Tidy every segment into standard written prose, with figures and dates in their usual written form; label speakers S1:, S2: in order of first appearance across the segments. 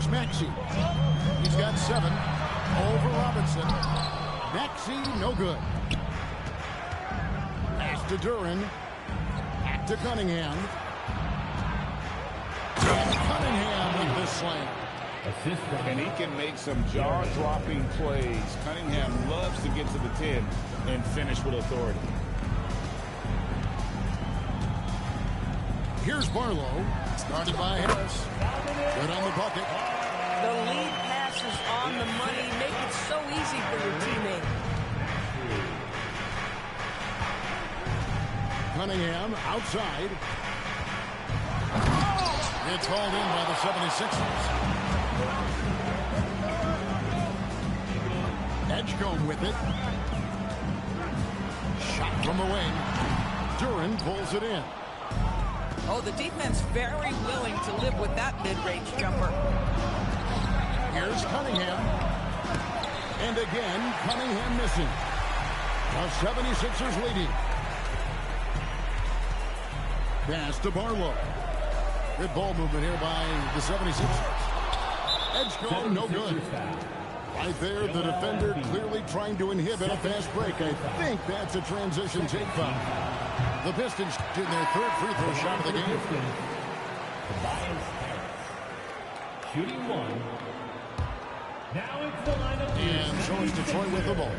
S1: Here's Maxey. He's got 7 over Robinson. Maxey, no good. Pass to Duren. Back to Cunningham. And Cunningham with the slam.
S2: And he can make some jaw-dropping plays. Cunningham loves to get to the 10 and finish with authority.
S1: Here's Barlow. Started by Harris. Good on the bucket.
S3: The lead pass is on the money. Make it so easy for your teammate.
S1: Cunningham outside. It's hauled in by the 76ers. Edgecombe with it. Shot from the wing. Duren pulls it in.
S3: Oh, the defense very willing to live with that mid-range jumper.
S1: Here's Cunningham. And again, Cunningham missing. The 76ers leading. Pass to Barlow. Good ball movement here by the 76ers. Edgecombe, no good. Right there, the defender clearly trying to inhibit a fast break. I think that's a transition take foul. The Pistons in their 3rd free throw shot of the game.
S4: Shooting 1. Now it's the lineup.
S1: And so is Detroit with the ball.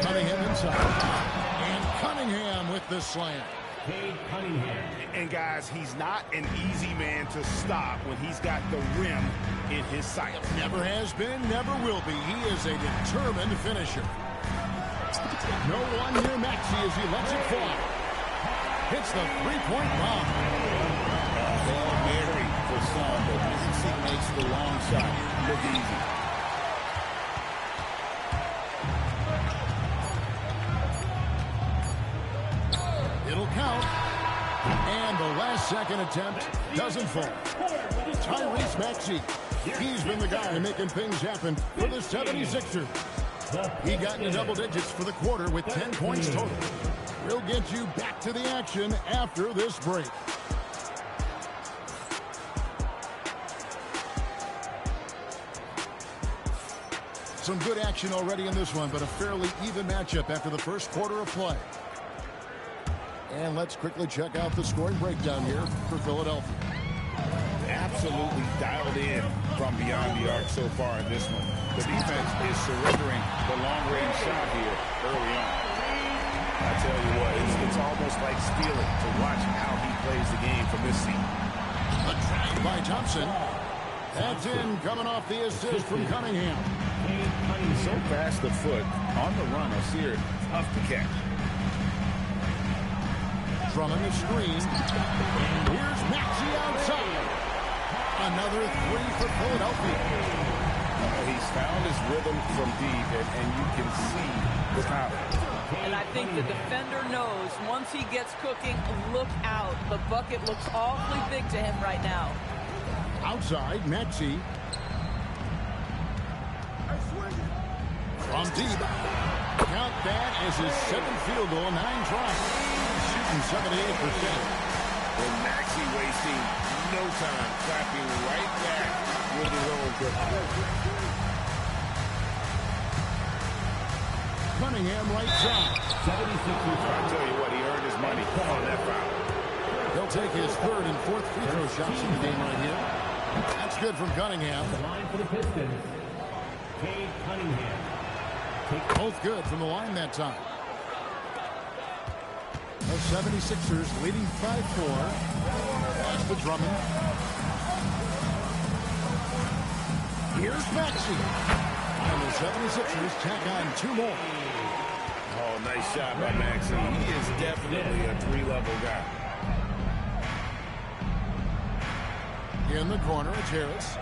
S1: Cunningham inside. And Cunningham with the slam.
S4: Cade Cunningham.
S2: And guys, he's not an easy man to stop when he's got the rim in his sight.
S1: Never has been, never will be. He is a determined finisher. No one near Maxey as he lets it fly. Hits the three-point bomb.
S2: Hail Mary for some, but Mississippi makes the long shot look easy.
S1: It'll count. And the last second attempt doesn't fall. Tyrese Maxey. He's been the guy making things happen for the 76ers. He got into double digits for the quarter with 10 points total. We'll get you back to the action after this break. Some good action already in this one, but a fairly even matchup after the first quarter of play. And let's quickly check out the scoring breakdown here for Philadelphia.
S2: Absolutely dialed in from beyond the arc so far in this one. The defense is surrendering the long-range shot here early on. I tell you what, it's almost like stealing to watch how he plays the game from this seat.
S1: A drive by Thompson. That's in, coming off the assist from Cunningham.
S2: He's so fast of foot. On the run, Osir, tough to catch.
S1: Drummond the screen. And here's Maxey outside. Another 3 for Philadelphia.
S2: He's found his rhythm from deep, and you can see the confidence.
S3: And I think the defender knows once he gets cooking, look out. The bucket looks awfully big to him right now.
S1: Outside, Maxey. From deep. Count that as his 7th field goal, 9 tries. Shooting 78%.
S2: And Maxey wasting no time, clapping right back with his own good.
S1: Cunningham right side.
S2: I tell you what, he earned his money on that foul.
S1: He'll take his 3rd and 4th free throw shots in the game right here. That's good from Cunningham.
S4: The line for the Pistons. Cade Cunningham.
S1: Both good from the line that time. The 76ers leading 5-4. Pass to Drummond. Here's Maxey. And the 76ers tack on 2 more.
S2: Oh, nice shot by Maxey. He is definitely a 3-level guy.
S1: In the corner, it's Harris.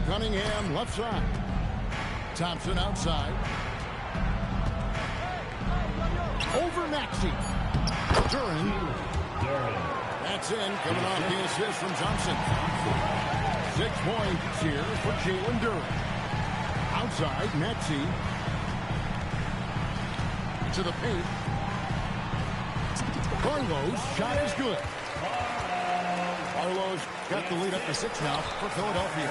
S1: Cunningham left side. Thompson outside. Over Maxey. Duren. That's in, coming off the assist from Thompson. 6 points here for Jalen Duren. Outside, Maxey. To the paint. Barlow's shot is good. Arlo's got the lead up to 6 now for Philadelphia.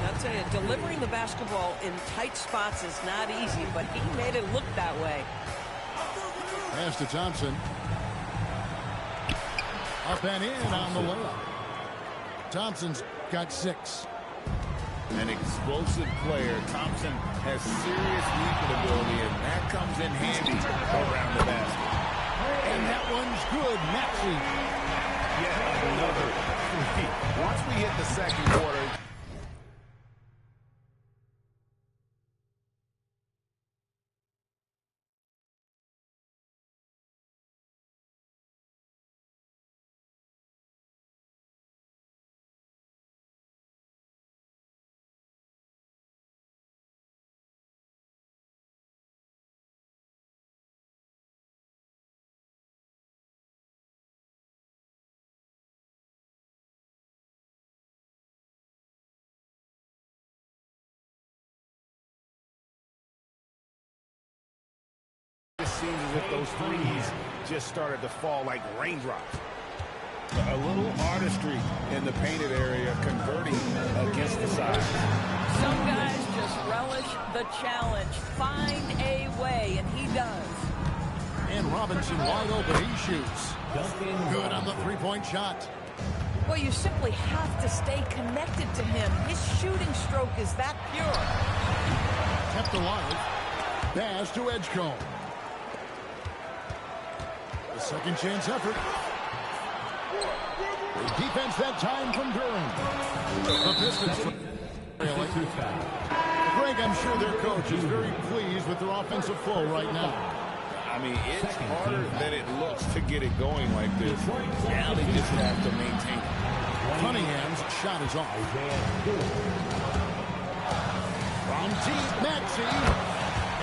S3: I'll tell you, delivering the basketball in tight spots is not easy, but he made it look that way.
S1: Pass to Thompson. Up and in on the layup. Thompson's got 6.
S2: An explosive player. Thompson has serious leaping ability, and that comes in handy around the basket.
S1: And that one's good. Maxey.
S2: Yeah, another. Once we hit the second quarter, it seems as if those threes just started to fall like raindrops. A little artistry in the painted area, converting against the side.
S3: Some guys just relish the challenge. Find a way, and he does.
S1: And Robinson wide open. He shoots. Good on the three-point shot.
S3: Well, you simply have to stay connected to him. His shooting stroke is that pure.
S1: Kept alive. Pass to Edgecombe. The second chance effort. The defense that time from Durham. The Pistons. Greg, I'm sure their coach is very pleased with their offensive flow right now.
S2: I mean, it's harder than it looks to get it going like this. Now they just have to maintain it.
S1: Cunningham's shot is off. From deep, Maxey.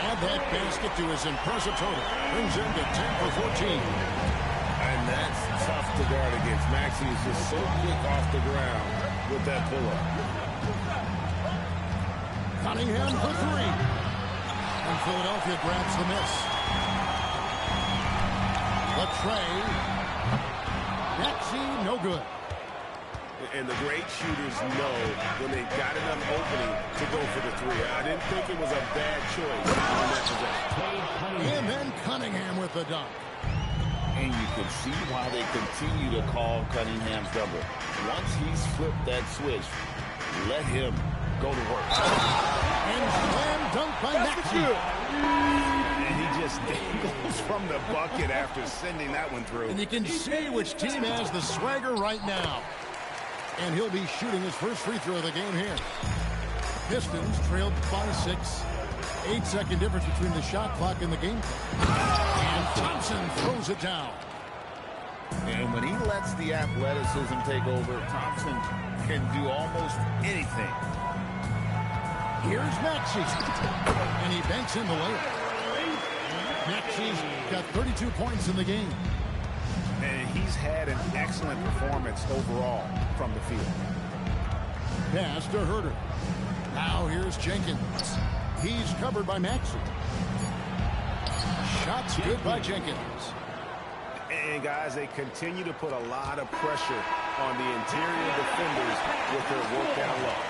S1: Add that basket to his impressive total. Brings him to 10 for 14.
S2: And that's tough to guard against. Maxey is just so quick off the ground with that pull-up.
S1: Cunningham for 3. And Philadelphia grabs the miss. Latrey. Maxey, no good.
S2: And the great shooters know when they've got enough opening to go for the 3. I didn't think it was a bad choice on that possession.
S1: And then Cunningham with the dunk.
S2: And you can see why they continue to call Cunningham's number. Once he's flipped that switch, let him go to work.
S1: And slam dunk by Maxey.
S2: And he just dangles from the bucket after sending that one through.
S1: And you can see which team has the swagger right now. And he'll be shooting his first free throw of the game here. Pistons trailed by 6. 8-second difference between the shot clock and the game clock. And Thompson throws it down.
S2: And when he lets the athleticism take over, Thompson can do almost anything.
S1: Here's Maxey. And he banks in the layup. Maxey's got 32 points in the game.
S2: And he's had an excellent performance overall from the field.
S1: Pass to Herter. Now here's Jenkins. He's covered by Maxey. Shots good by Jenkins.
S2: And guys, they continue to put a lot of pressure on the interior defenders with their work down low.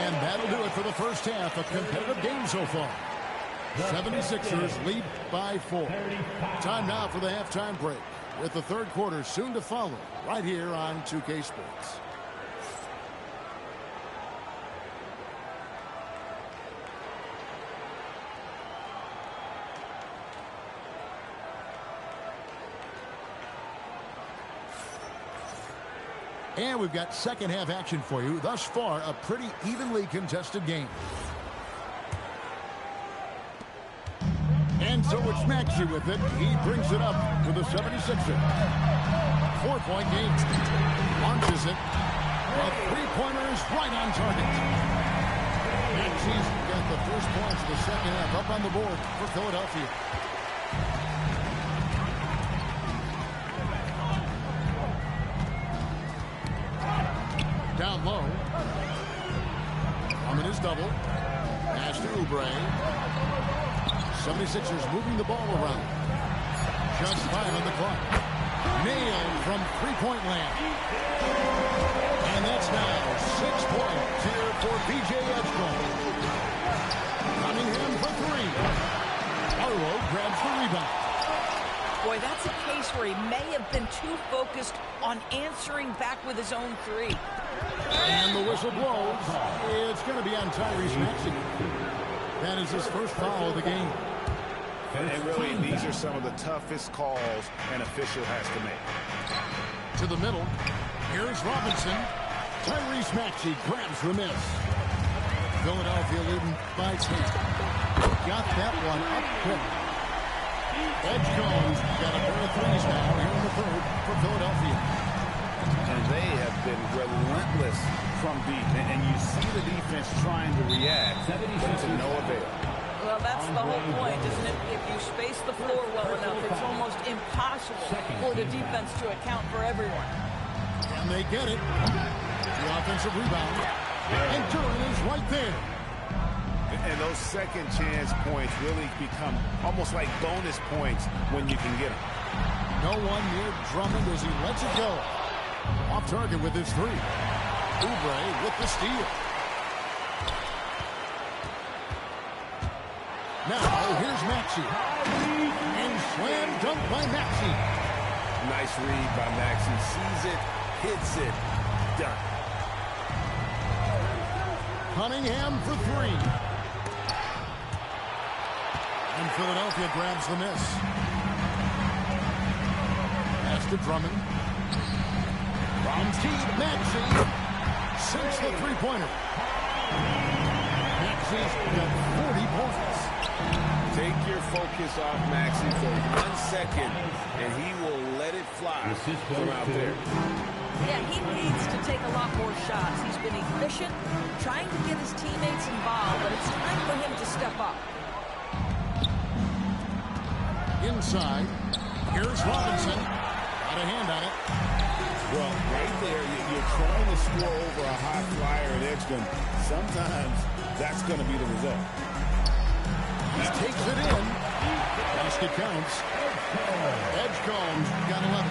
S1: And that'll do it for the first half. A competitive game so far. 76ers lead by 4. Time now for the halftime break, with the third quarter soon to follow right here on 2K Sports. And we've got second half action for you. Thus far, a pretty evenly contested game. And so it's Maxey with it. He brings it up for the 76ers. 4-point game. Launches it. A three-pointer is right on target. Maxey's got the first points of the second half up on the board for Philadelphia. Down low. Coming his double. Pass to Oubre. 76ers moving the ball around. Just 5 on the clock. Nailed from three-point land. And that's now 6 points here for B.J. Edgecombe. Cunningham for three. Arlo grabs the rebound.
S3: Boy, that's a case where he may have been too focused on answering back with his own three.
S1: And the whistle blows. It's going to be on Tyrese Maxey. That is his first foul of the game.
S2: And really, these are some of the toughest calls an official has to make.
S1: To the middle. Here's Robinson. Tyrese Maxey grabs the miss. Philadelphia leading by 10. Got that one up quick. Edgecombe's got a pair of threes now here in the third for Philadelphia.
S2: And they have been relentless from deep. And you see the defense trying to react, but to no avail.
S3: Well, that's the whole point, isn't it? If you space the floor well enough, it's almost impossible for the defense to account for everyone.
S1: And they get it. The offensive rebound. And Duran is right there.
S2: And those second chance points really become almost like bonus points when you can get them.
S1: No one near Drummond as he lets it go. Off target with his three. Oubre with the steal. Now, here's Maxey. And slam dunk by Maxey.
S2: Nice read by Maxey. Sees it, hits it, done.
S1: Cunningham for three. And Philadelphia grabs the miss. Pass to Drummond. From deep, Maxey sinks the three-pointer. Maxey's got 40 points.
S2: Take your focus off Maxey for 1 second, and he will let it fly from out there.
S3: Yeah, he needs to take a lot more shots. He's been efficient, trying to get his teammates involved, but it's time for him to step up.
S1: Inside, here's Robinson. Got a hand on it.
S2: Well, right there, you're trying to score over a high flyer at Edgecombe. Sometimes that's going to be the result.
S1: He takes it in. Basket counts. Edgecombe's got 11.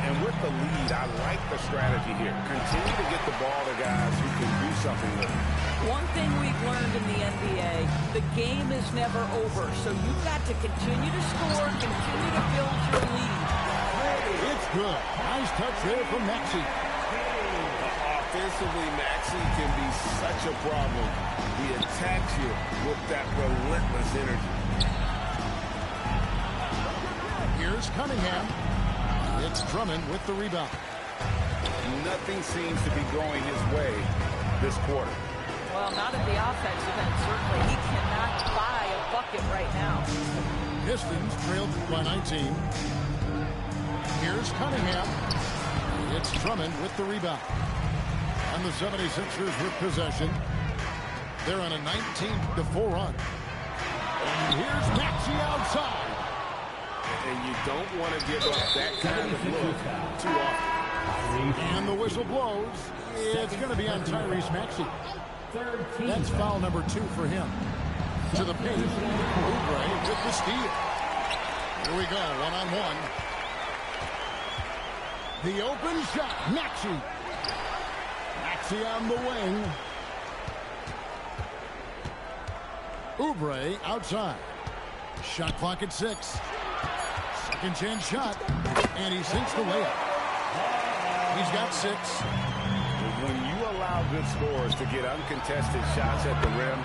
S2: And with the lead, I like the strategy here. Continue to get the ball to guys who can do something with it.
S3: One thing we've learned in the NBA, the game is never over. So you've got to continue to score, continue to build your lead.
S1: It's good. Nice touch there from Maxey.
S2: Offensively, Maxey can be such a problem. He attacks you with that relentless energy.
S1: Here's Cunningham. It's Drummond with the rebound.
S2: Nothing seems to be going his way this quarter.
S3: Well, not at the offensive end, certainly. He cannot buy a bucket right now.
S1: Pistons trailed by 19. Here's Cunningham. It's Drummond with the rebound. And the 76ers with possession. They're on a 19-4 run. And here's Maxey outside.
S2: And you don't want to give up that kind of look too often.
S1: And the whistle blows. It's going to be on Tyrese Maxey. That's foul number 2 for him. To the paint. Oubre with the steal. Here we go, one-on-one. The open shot, Maxey. Maxey on the wing. Oubre outside. Shot clock at 6. Second chance shot. And he sinks the layup. He's got 6.
S2: When you allow good scorers to get uncontested shots at the rim,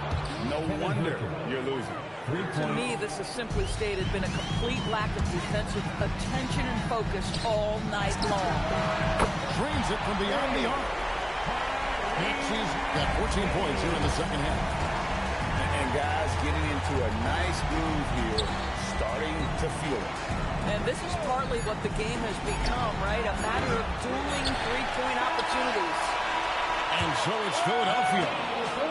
S2: no wonder you're losing.
S3: To me, this has simply stated been a complete lack of defensive attention and focus all night long.
S1: Drains it from beyond the arc. Maxey's got 14 points here in the second half.
S2: And guys getting into a nice groove here, starting to feel it.
S3: And this is partly what the game has become, right? A matter of dueling three-point opportunities.
S1: And so it's Philadelphia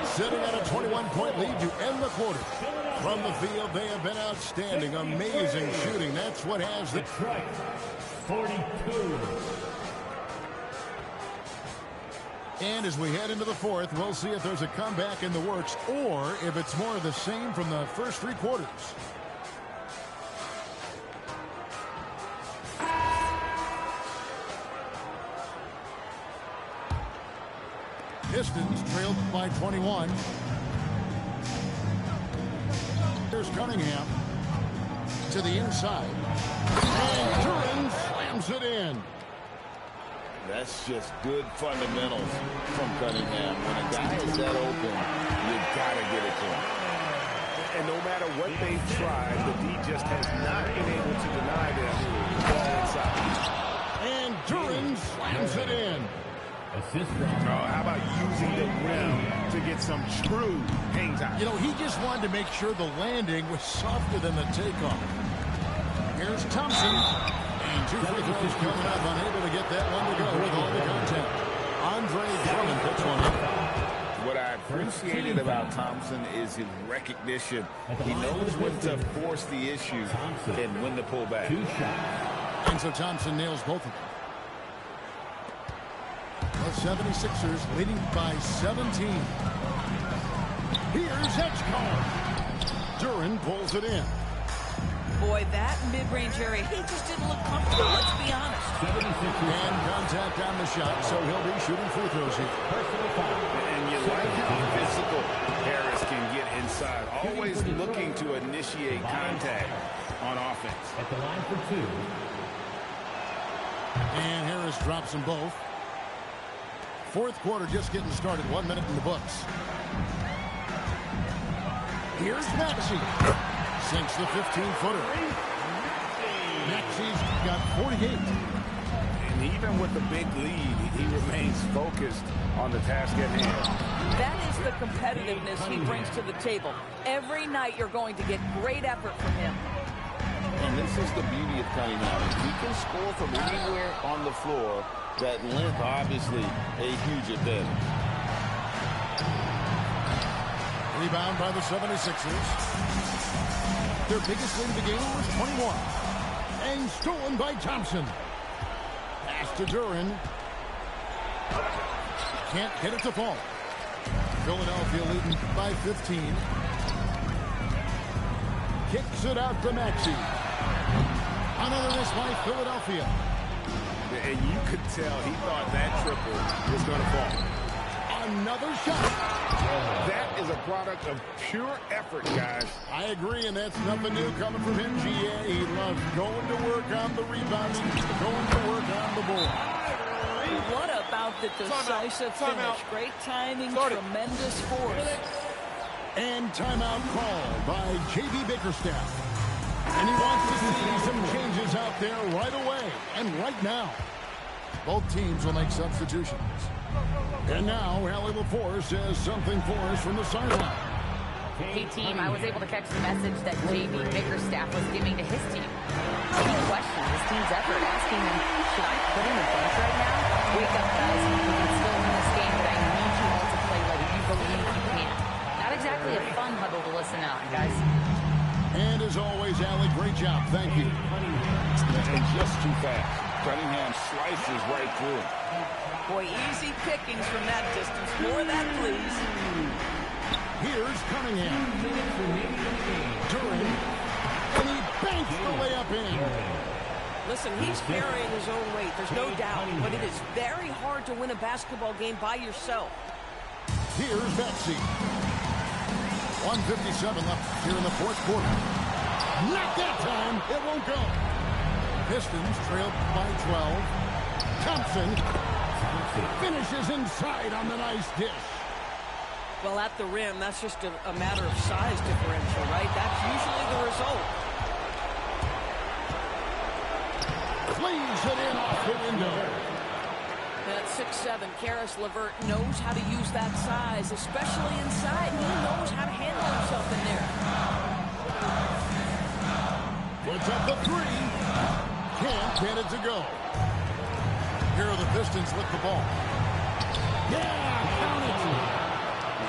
S1: sitting at a 21-point lead to end the quarter. From the field, they have been outstanding. Amazing shooting. That's what has the...
S4: Detroit, 42.
S1: And as we head into the fourth, we'll see if there's a comeback in the works or if it's more of the same from the first 3 quarters. Pistons trailed by 21. Here's Cunningham to the inside. And Duren slams it in.
S2: That's just good fundamentals from Cunningham. When a guy is that open, you got to get it to him.
S5: And no matter what they've tried, the D just has not been able to deny them the ball inside.
S1: And Duren slams it in.
S4: Assist
S5: Oh, how about using the rim to get some true hang time?
S1: You know, he just wanted to make sure the landing was softer than the takeoff. Here's Thompson. And two free throws coming up, unable to get that one to go with all the contact. Andre Drummond picks one up.
S2: What I appreciated about Thompson is his recognition. He knows when to force the issue and when to pull back.
S4: Two shots.
S1: And so Thompson nails both of them. The 76ers leading by 17. Here's Edgecombe. Duren pulls it in.
S3: Boy, that mid-range area, he just didn't look comfortable, let's be honest.
S4: 76ers.
S1: And contact on the shot, so he'll be shooting free throws here.
S2: And you like how physical Harris can get inside. Always looking to initiate contact on offense.
S4: At the line for two.
S1: And Harris drops them both. Fourth quarter just getting started. 1 minute in the books. Here's Maxey. Sinks the 15-footer. Maxey's got 48.
S5: And even with the big lead, he remains focused on the task at hand.
S3: That is the competitiveness he brings to the table. Every night you're going to get great effort from him.
S2: And this is the beauty of Cunningham. He can score from anywhere on the floor. That length, obviously, a huge advantage.
S1: Rebound by the 76ers. Their biggest lead of the game was 21. And stolen by Thompson. Pass to Duren. Can't get it to fall. Philadelphia leading by 15. Kicks it out to Maxey. Another miss by Philadelphia.
S5: And you could tell he thought that triple was going to fall.
S1: Another shot.
S5: That is a product of pure effort, guys.
S1: I agree, and that's nothing new coming from him, GA. He loves going to work on the rebounding, going to work on the board.
S3: What about the decisive finish? Great timing, tremendous force.
S1: And timeout called by J.B. Bickerstaff. And he wants to see some changes out there right away and right now. Both teams will make substitutions. And now, Allie LaForce has something for us from the sideline.
S6: Hey, team, I was able to catch the message that J.B. Bickerstaff was giving to his team. He questioned his team's effort, asking them, should I put in a bunch right now? Wake up, guys. We can still win this game, but I need you all to play like you believe you can. Not exactly a fun huddle to listen on, guys.
S1: And as always, Allie, great job. Thank you.
S2: And just too fast. Cunningham slices right through him.
S3: Boy, easy pickings from that distance. More of that, please.
S1: Here's Cunningham. Duren. And he banks the layup in.
S3: Listen, he's carrying his own weight. There's no doubt. But it is very hard to win a basketball game by yourself.
S1: Here's Maxey. 1:57 left here in the fourth quarter. Not that time. It won't go. Pistons trailed by 12. Thompson finishes inside on the nice dish.
S3: Well, at the rim, that's just a matter of size differential, right? That's usually the result.
S1: Flees it in off the window.
S3: At 6'7", Caris LeVert knows how to use that size, especially inside. He knows how to handle himself in there.
S1: Puts up the three. Can't get it to go. Here are the Pistons with the ball. Yeah, count it.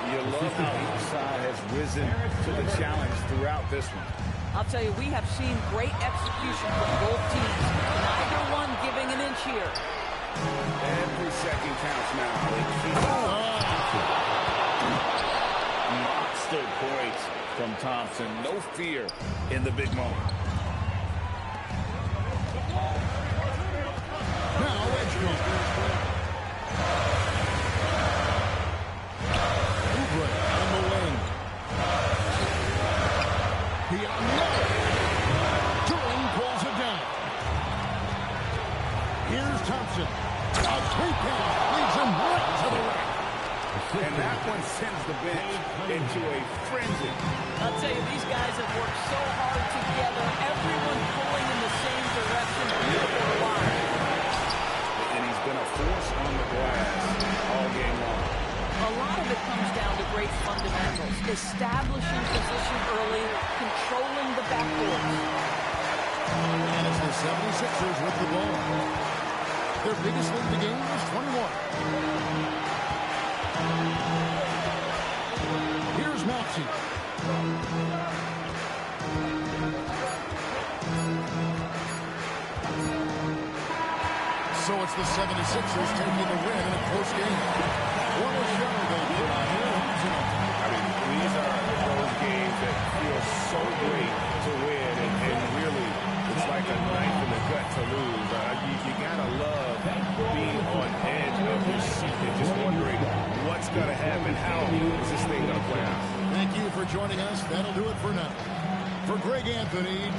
S2: You love how each side has risen to the challenge throughout this one.
S3: I'll tell you, we have seen great execution from both teams. Neither one giving an inch here.
S2: Every second counts now. Monster points from Thompson. No fear in the big moment.
S1: Now Edgecombe. Thompson. A three-pin leads him right to the rack.
S2: And that one sends the bench into a frenzy.
S3: I'll tell you, these guys have worked so hard together. Everyone pulling in the same direction. Beautiful to watch.
S2: And he's been a force on the glass all game long.
S3: A lot of it comes down to great fundamentals. Establishing position early, controlling the backboard.
S1: And it's the 76ers with the ball. Their biggest lead in the game was 21. Here's Maxey. So it's the 76ers taking the win in a close game. What a show they put on here tonight.
S2: I mean, these are those games that feel so great to win, and really, it's like a knife in the gut to lose. You gotta love being on edge of your seat and just wondering what's gonna happen, how is this thing gonna play out.
S1: Thank you for joining us. That'll do it for now. For Greg Anthony,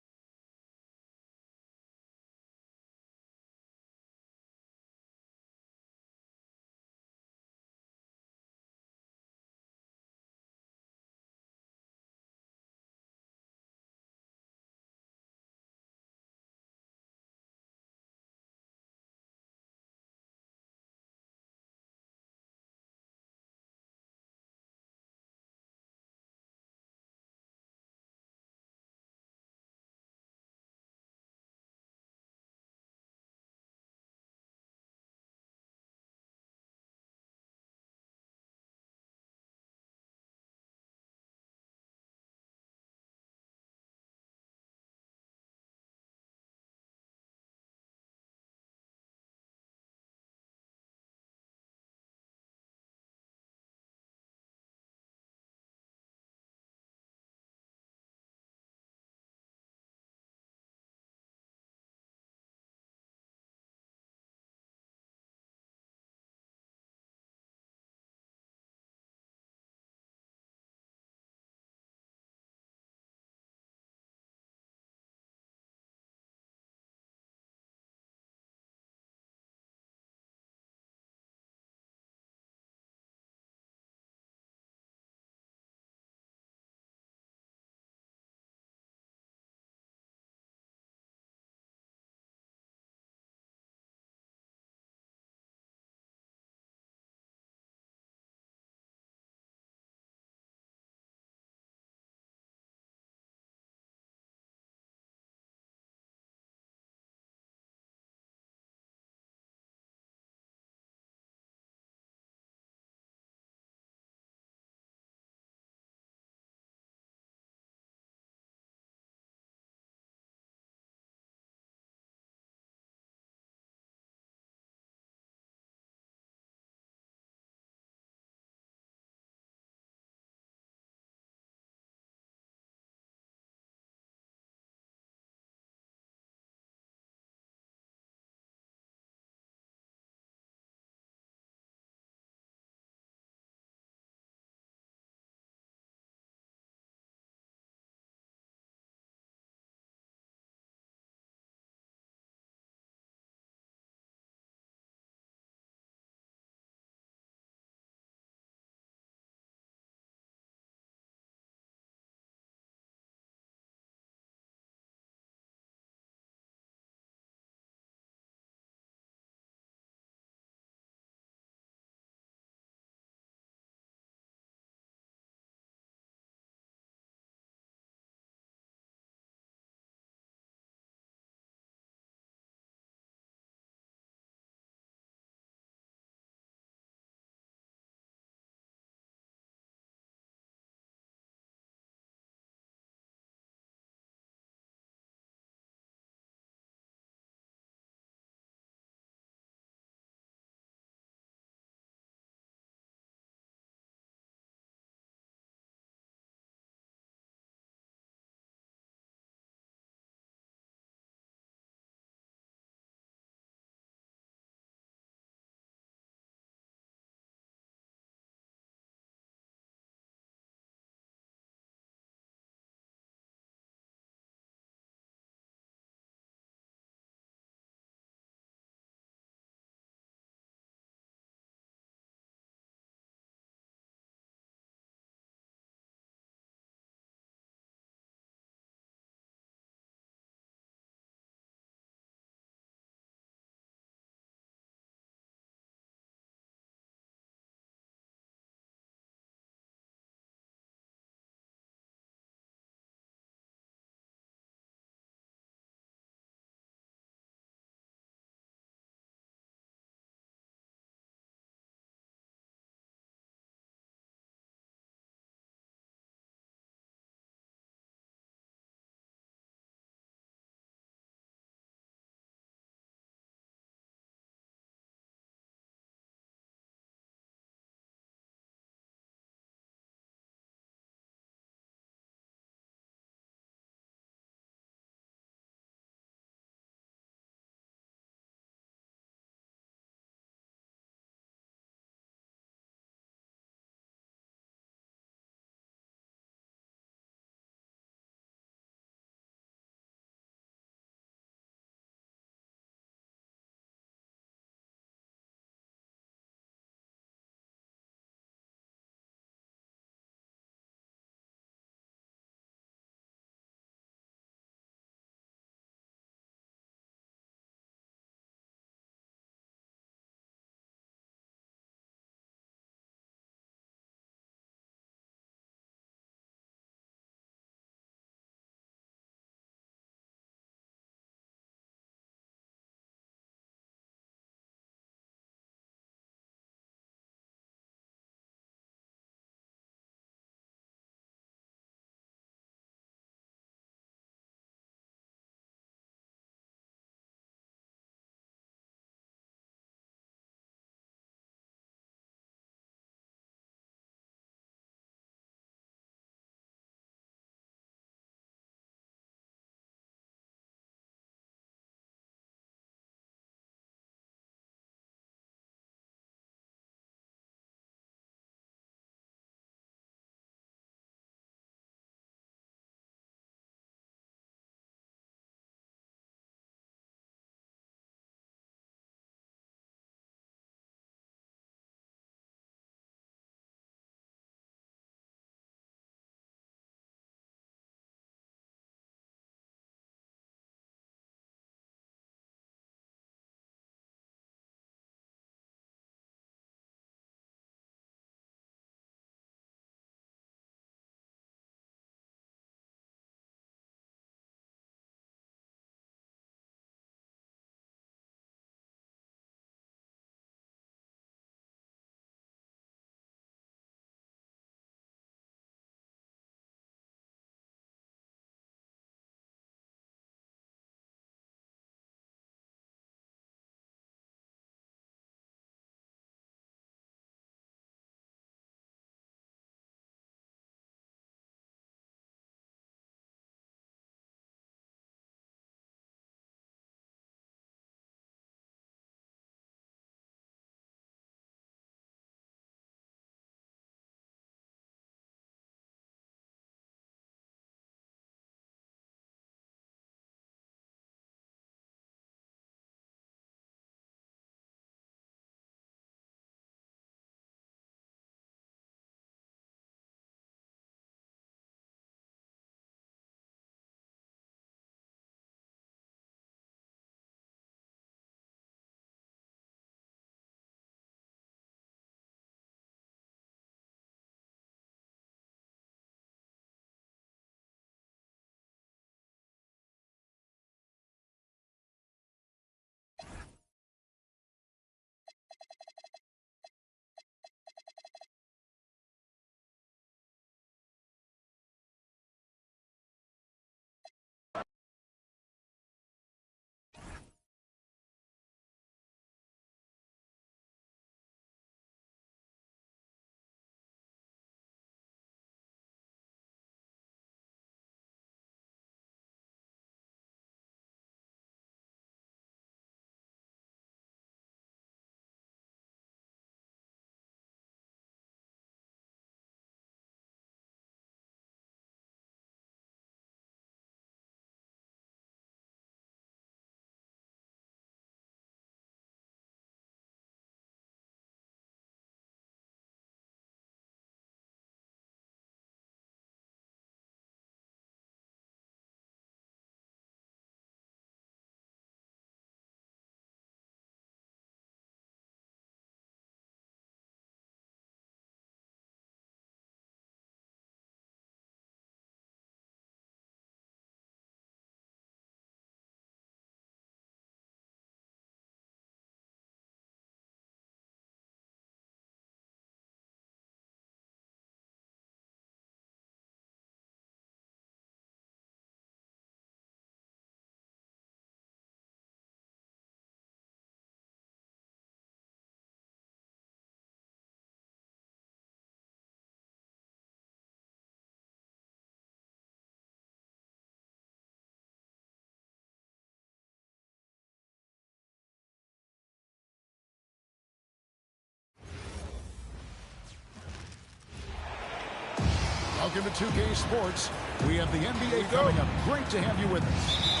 S1: Welcome to 2K Sports. We have the NBA coming up. Great to have you with us.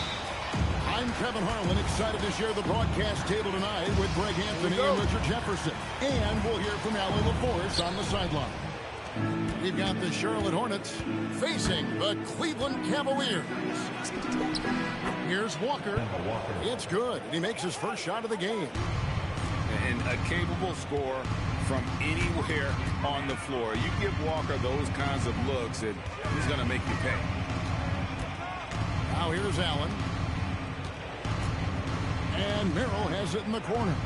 S1: I'm Kevin Harlan, excited to share the broadcast table tonight with Greg Anthony and Richard Jefferson. And we'll hear from Allie LaForce on the sideline. We've got the Charlotte Hornets facing the Cleveland Cavaliers. Here's Walker. It's good. He makes his first shot of the game.
S2: And a capable scorer from anywhere on the floor. You give Walker those kinds of looks, and he's going to make you pay.
S1: Now here's Allen. And Merrill has it in the corner.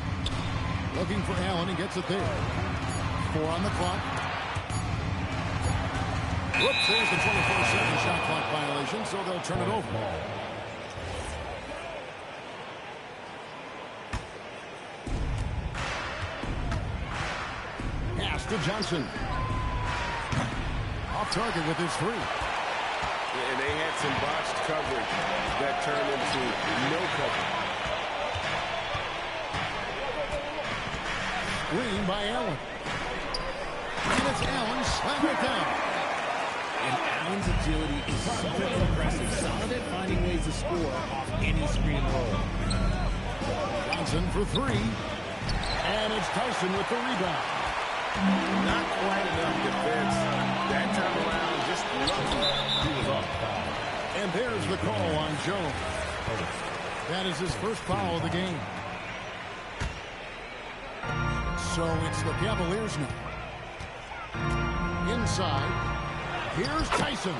S1: Looking for Allen. He gets it there. 4 on the clock. Whoops, there's the 24-second shot clock violation, so they'll turn it over. Pass to Johnson. Off target with his 3.
S5: And they had some botched coverage that turned into no coverage.
S1: Screen by Allen. And it's Allen slamming it down.
S7: And Allen's agility is so impressive. Solid at finding ways to score off any screen roll.
S1: Johnson for 3. And it's Tyson with the rebound.
S5: Not quite enough defense. That time around, just lucky he was off.
S1: And there's the call on Jones. That is his first foul of the game. So it's the Cavaliers now. Inside. Here's Tyson.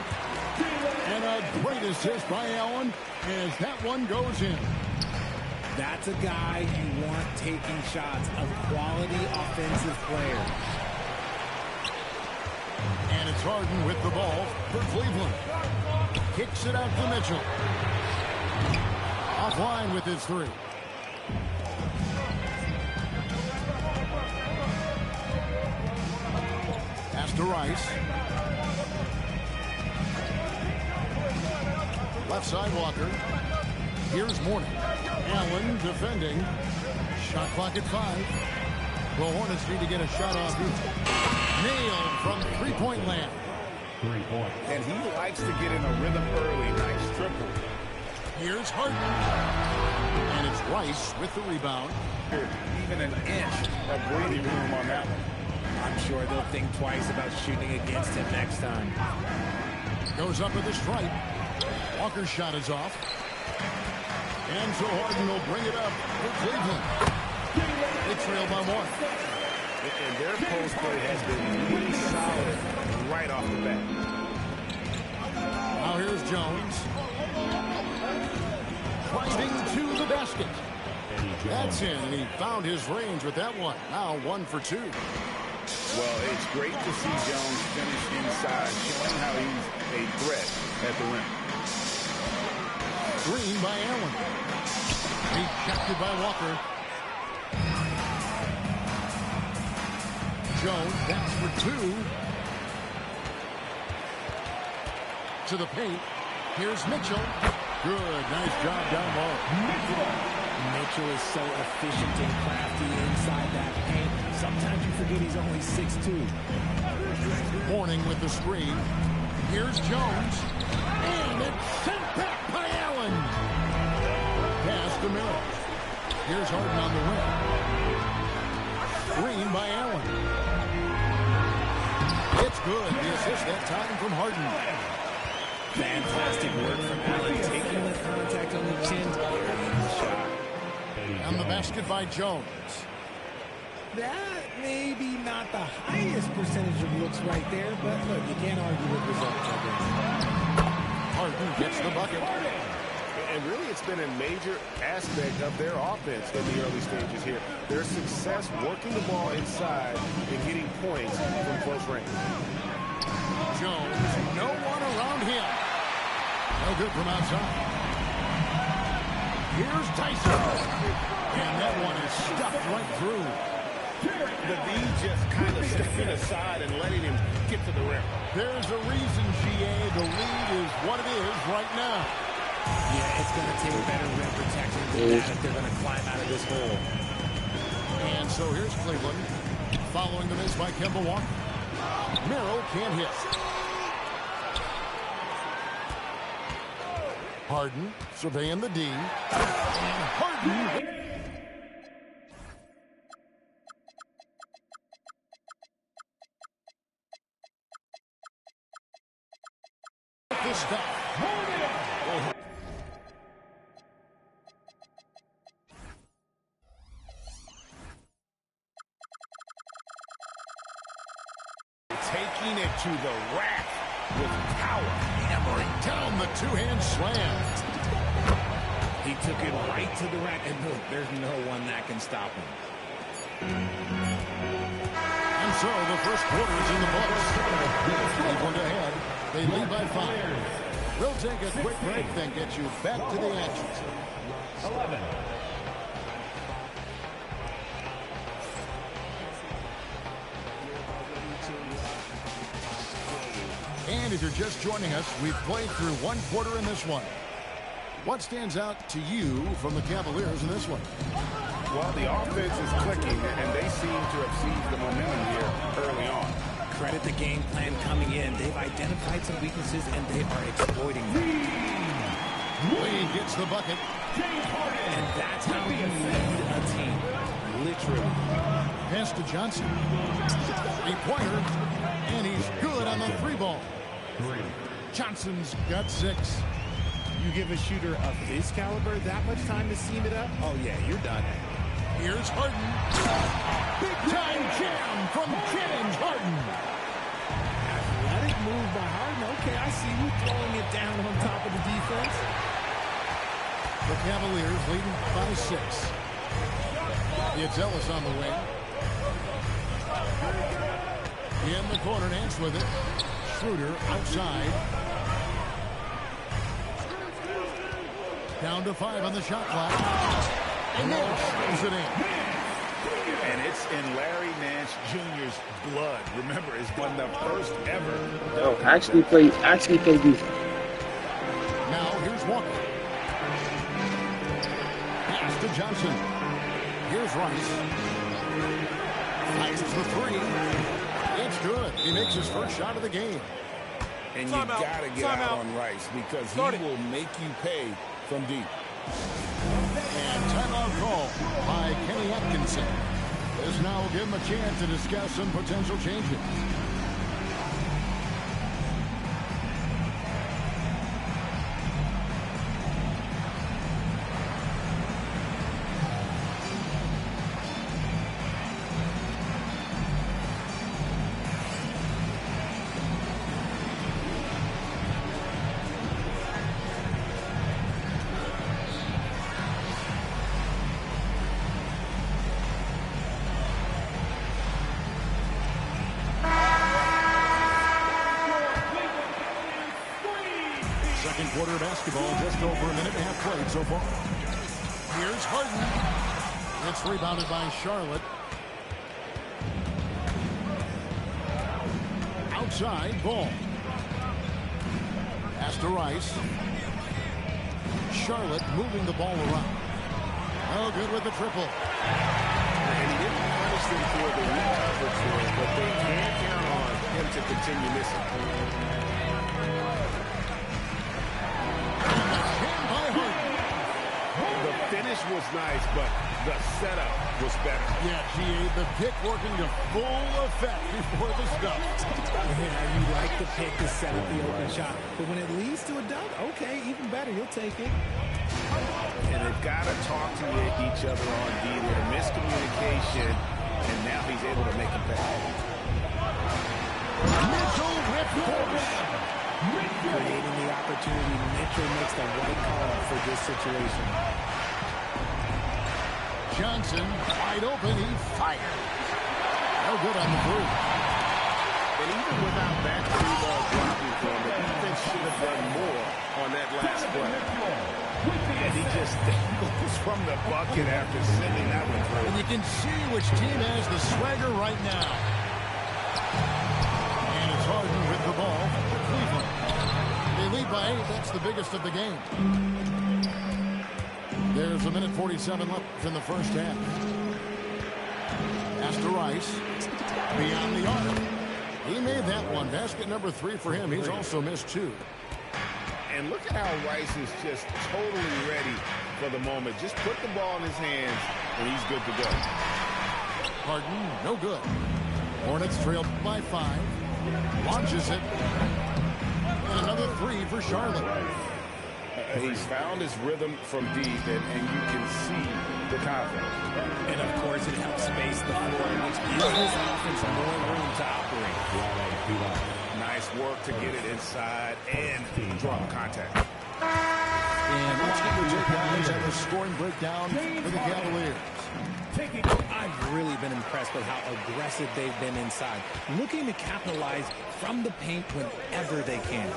S1: And a great assist by Allen as that one goes in.
S7: That's a guy you want taking shots, a quality offensive player.
S1: And it's Harden with the ball for Cleveland. Kicks it out to Mitchell. Offline with his 3. Pass to Rice. Left side Walker. Here's Mourning. Allen defending. Shot clock at 5. The Hornets need to get a shot off here. Nailed from three-point land.
S4: 3-point.
S5: And he likes to get in a rhythm early. Nice triple.
S1: Here's Harden. And it's Rice with the rebound.
S2: Even an inch of breathing room on that one.
S7: I'm sure they'll think twice about shooting against him next time.
S1: Goes up with a stripe. Walker's shot is off. And so Harden will bring it up for Cleveland. They trail by 1.
S5: And their post play has been really solid right off the bat.
S1: Now here's Jones. Driving to the basket. That's in, and he found his range with that one. Now 1 for 2.
S2: Well, it's great to see Jones finish inside, showing how he's a threat at the rim.
S1: Green by Allen. Rejected by Walker. Jones, that's for 2. To the paint. Here's Mitchell. Good, nice job down low.
S7: Mitchell is so efficient and crafty inside that paint. Sometimes you forget he's only 6'2".
S1: Mourning with the screen. Here's Jones. And it's sent back by Allen. Pass to Miller. Here's Harden on the wing. Screen by Allen. It's good. The assist that time from Harden.
S7: Fantastic work from Allen, taking the contact on the chin to carrying the shot.
S1: And the basket by Jones.
S7: That may be not the highest percentage of looks right there, but look, you can't argue with results, I guess.
S1: Harden gets the bucket.
S5: And really, it's been a major aspect of their offense in the early stages here. Their success working the ball inside and getting points from close range.
S1: Jones, no one around him. No good from outside. Here's Tyson. And that one is stuffed right through.
S5: The D just kind of stepping aside and letting him get to the rim.
S1: There's a reason, GA, the lead is what it is right now.
S7: Yeah, it's going to take better rim protection than that if they're going to climb out of this hole.
S1: And so here's Cleveland. Following the miss by Kemba Walker. Merrill can't hit. Harden surveying the D. And Harden. This stuff.
S2: Taking it to the rack with power.
S1: Hammering down the two-hand slam.
S8: He took it right to the rack, and look, there's no one that can stop him.
S1: And so the first quarter is in the books. Cleveland ahead. They lead by 5. We'll take a quick break, then get you back to the action.
S4: 11.
S1: And if you're just joining us, we've played through one quarter in this one. What stands out to you from the Cavaliers in this one?
S2: Well, the offense is clicking, and they seem to have seized the momentum here early on.
S8: Credit the game plan coming in. They've identified some weaknesses, and they are exploiting them.
S1: Wade gets the bucket.
S8: And that's how you lead a team. Literally.
S1: Pass to Johnson. Three-pointer. And he's good on the 3-ball. Johnson's got 6.
S8: You give a shooter of his caliber that much time to seam it up? Oh, yeah, you're done.
S1: Here's Harden. Big-time jam from James Harden.
S7: Athletic move by Harden. Okay, I see you throwing it down on top of the defense.
S1: The Cavaliers leading by 6. It's Ellis on the wing. In the corner, Nance with it. Schroeder outside. Down to 5 on the shot clock. And Nance throws it in.
S2: And it's in Larry Nance Jr.'s blood. Remember, it's one of the first ever.
S9: Oh, actually play defense.
S1: Now here's Walker. Pass to Johnson. Here's Rice. Fires the 3. It's good. He makes his first shot of the game.
S2: And you got to get out on Rice because he will make you pay from deep.
S1: And timeout call by Kenny Atkinson. This now will give him a chance to discuss some potential changes. Quarter of basketball, just over a minute and a half played so far. Here's Harden. It's rebounded by Charlotte. Outside, ball. Pass to Rice. Charlotte moving the ball around. Oh, good with the triple.
S5: And he didn't punish them for the weak coverage there, but they can't count on him to continue missing. Finish was nice, but the setup was better.
S1: Yeah, G.A., the pick working to full effect before the stuff.
S7: Yeah, you like the pick to set up the open shot. But when it leads to a dunk, okay, even better. You'll take it.
S5: And they've got to talk to each other on D. Little miscommunication, and now he's able to make a pay.
S1: Mitchell with force.
S7: Creating the opportunity. Mitchell makes the right call for this situation.
S1: Johnson, wide open, he fired. No good on the 3.
S5: And even without that 3-ball dropping for him, the defense should have done more on that last play. And he just goes from the bucket after sending that one through.
S1: And you can see which team has the swagger right now. And it's Harden with the ball for Cleveland. They lead by 8. That's the biggest of the game. There's a minute 47 left in the first half. Pass to Rice. Beyond the arc. He made that one. Basket number 3 for him. He's also missed 2.
S5: And look at how Rice is just totally ready for the moment. Just put the ball in his hands, and he's good to go.
S1: Harden, no good. Hornets trail by 5. Launches it. And another 3 for Charlotte.
S5: He's found his rhythm from deep, and you can see the confidence.
S8: And, of course, it helps space the floor, which gives this offense more room to operate.
S5: Nice work to get it inside and drop contact.
S1: And let's get your take on the scoring breakdown for the Cavaliers.
S8: I've really been impressed with how aggressive they've been inside, looking to capitalize from the paint whenever they can.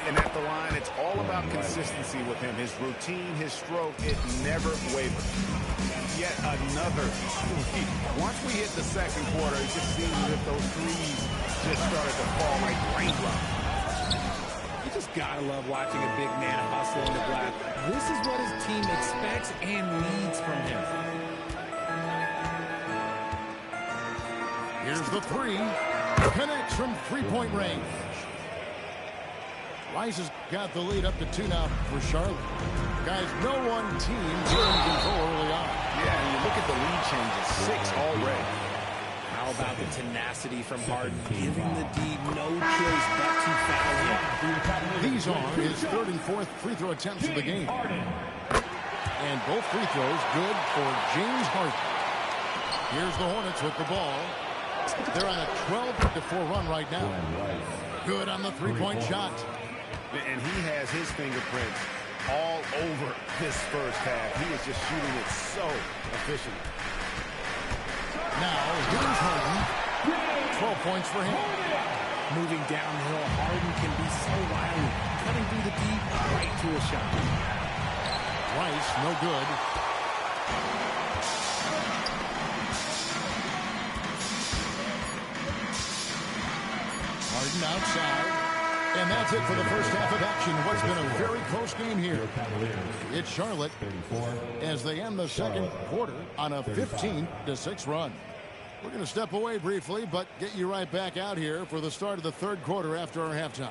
S5: And at the line, it's all about consistency with him. His routine, his stroke, it never wavers. Yet another three. Once we hit the second quarter, it just seems as if those threes just started to fall like raindrops.
S8: You just gotta love watching a big man hustle in the glass. This is what his team expects and needs from him.
S1: Here's the 3. Connects from three-point range. Rice has got the lead up to 2 now for Charlotte. Guys, no one team in control early on.
S5: Yeah, and you look at the lead changes, 6 already.
S8: How about the tenacity from Harden, giving the D no choice but to foul him.
S1: These are his 3rd and 4th free throw attempts of the game. And both free throws good for James Harden. Here's the Hornets with the ball. They're on a 12-4 run right now. Good on the three-point shot.
S5: And he has his fingerprints all over this first half. He is just shooting it so efficient.
S1: Now, here's Harden. 12 points for him.
S8: Moving downhill, Harden can be so wily, cutting through the deep right to a shot.
S1: Rice, no good. Harden outside. And that's it for the first half of action. What's been a very close game here. It's Charlotte as they end the second quarter on a 15-6 run. We're going to step away briefly, but get you right back out here for the start of the third quarter after our halftime.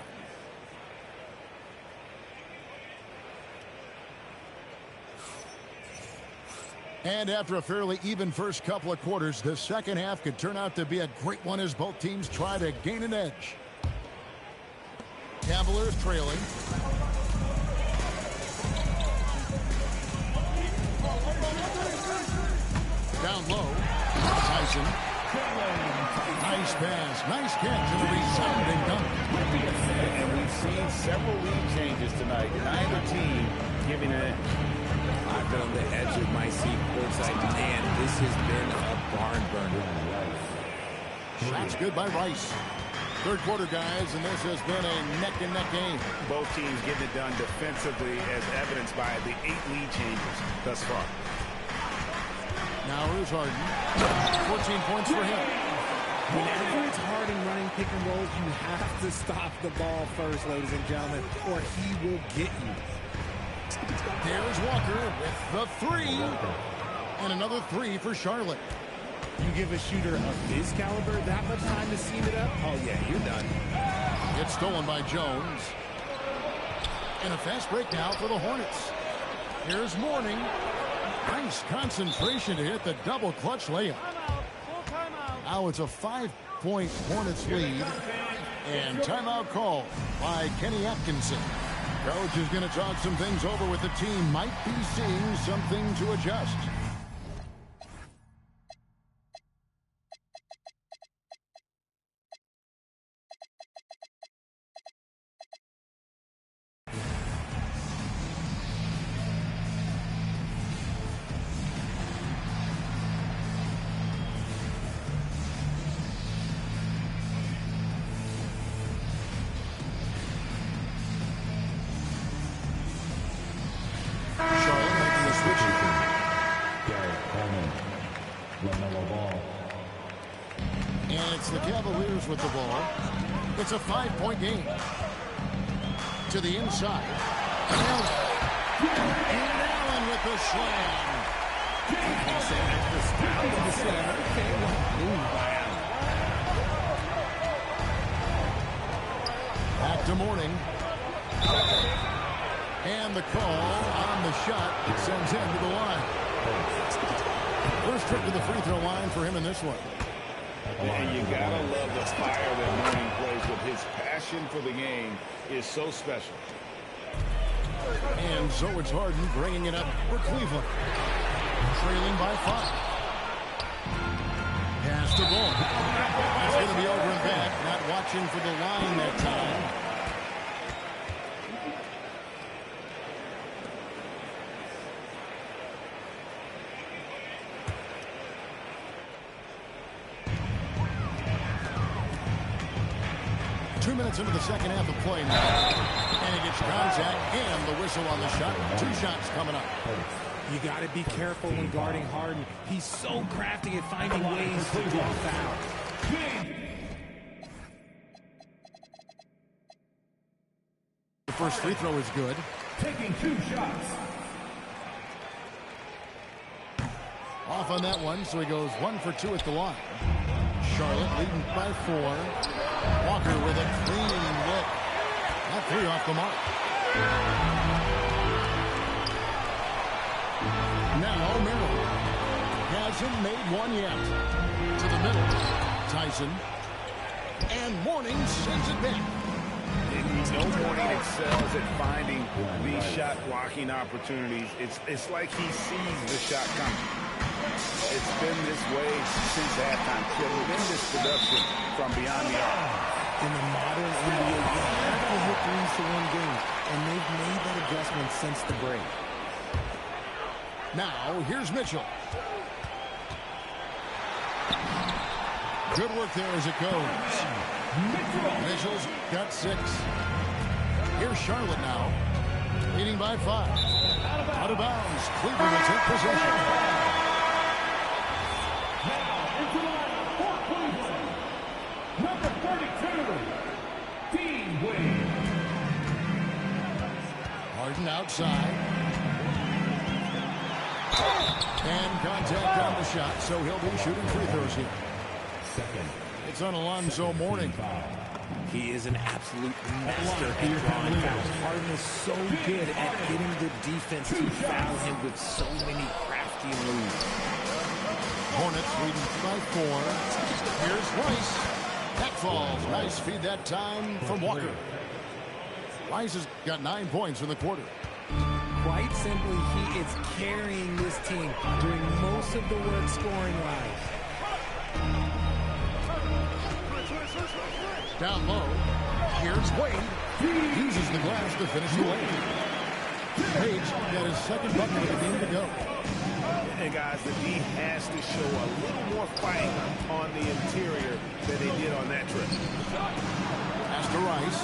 S1: And after a fairly even first couple of quarters, the second half could turn out to be a great one as both teams try to gain an edge. Cavaliers trailing. Down low. Tyson. Nice pass. Nice catch and a resounding dunk.
S5: And we've seen several lead changes tonight. Neither team giving it.
S8: I've been on the edge of my seat courtside, and this has been a barn burner.
S1: Shots good by Rice. Third quarter, guys, and this has been a neck-and-neck game.
S5: Both teams getting it done defensively as evidenced by the 8 lead changes thus far.
S1: Now here's Harden. 14 points for him.
S7: Whenever it's Harden running pick and rolls, you have to stop the ball first, ladies and gentlemen, or he will get you.
S1: There's Walker with the 3. And another 3 for Charlotte.
S7: You give a shooter of his caliber that much time to seam it up, oh yeah, you're done.
S1: It's stolen by Jones. And a fast break now for the Hornets. Here's Mourning. Nice concentration to hit the double clutch layup. Now it's a 5-point Hornets lead. And timeout call by Kenny Atkinson. Coach is going to talk some things over with the team. Might be seeing something to adjust. And it's the Cavaliers with the ball. It's a 5-point game. To the inside. And Allen with the slam. Back to Mourning. And the call on the shot sends him to the line. First trip to the free throw line for him in this one.
S2: And you gotta love the fire that Mourning plays with. His passion for the game is so special.
S1: And so it's Harden bringing it up for Cleveland. Trailing by 5. Pass the ball. That's going to be over and back. Not watching for the line that time. Two minutes into the second half of play now. And he gets contact and the whistle on the shot. 2 shots coming up.
S8: You got to be careful when guarding Harden. He's so crafty at finding ways to draw fouls.
S1: The first free throw is good.
S4: Taking 2 shots.
S1: Off on that one, so he goes 1 for 2 at the line. Charlotte leading by 4. Walker with a clean look. That 3 off the mark. Now Merrill hasn't made one yet. To the middle. Tyson. And Mourning sends it back.
S2: Mourning excels at finding these shot blocking opportunities. It's like he sees the shot coming. It's been this way since halftime. Tremendous production from beyond the arc.
S8: In the modern NBA, you have to hit threes to win games, and they've made that adjustment since the break.
S1: Now, here's Mitchell. Good work there as it goes. Mitchell's got 6. Here's Charlotte now, leading by 5. Out of bounds. Cleveland will take possession.
S4: Number 32, Dean Wade.
S1: Harden outside. And contact on the shot, so he'll be shooting free throws here. It's on Alonzo Mourning.
S8: He is an absolute master at drawing fouls. Harden is so good at getting the defense to foul him with so many crafty moves.
S1: Hornets leading by 4. Here's Rice. That falls. Nice feed that time from Walker. Rice has got 9 points in the quarter.
S7: Quite simply, he is carrying this team, doing most of the work scoring-wise.
S1: Down low. Here's Wade. Uses the glass to finish the way. Page got his second bucket of the game to go.
S5: And guys, the D has to show a little more fight on the interior than they did on that trip.
S1: Pass to Rice.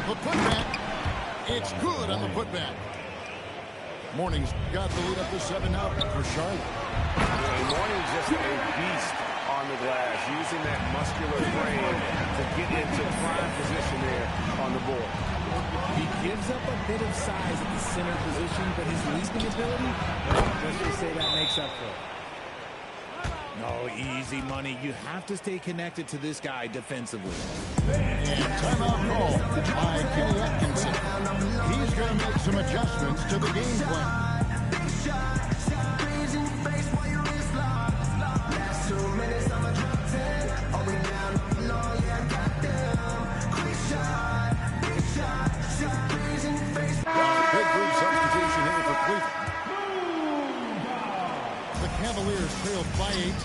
S1: The putback. It's good on the putback. Mourning's got the lead up to 7 now for Charlotte.
S5: Mourning's just a beast on the glass, using that muscular frame to get into prime position there on the board.
S7: He gives up a bit of size at the center position, but his leaping ability, let's just say that makes up for it.
S8: No, easy money. You have to stay connected to this guy defensively.
S1: And timeout call by Kenny Atkinson. He's going to make some adjustments to the game plan. Big group substitution here for Cleveland. The Cavaliers trail by 8.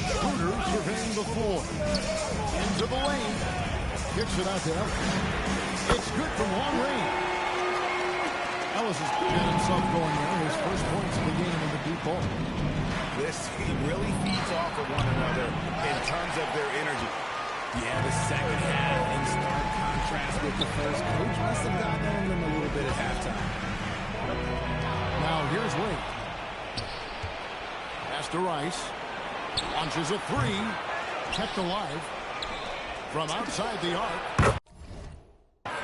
S1: Schroeder surveying the floor. Into the lane. Kicks it out to Ellis. It's good from long range. Ellis has got himself going there. His first points of the game in the deep ball.
S5: This team really feeds off of one another in terms of their energy.
S8: Yeah, the second half in stark contrast with the first. Coach must have gotten on them a little bit at halftime.
S1: Now here's Wade. Pass to Rice. Launches a 3. Kept alive. From outside the arc.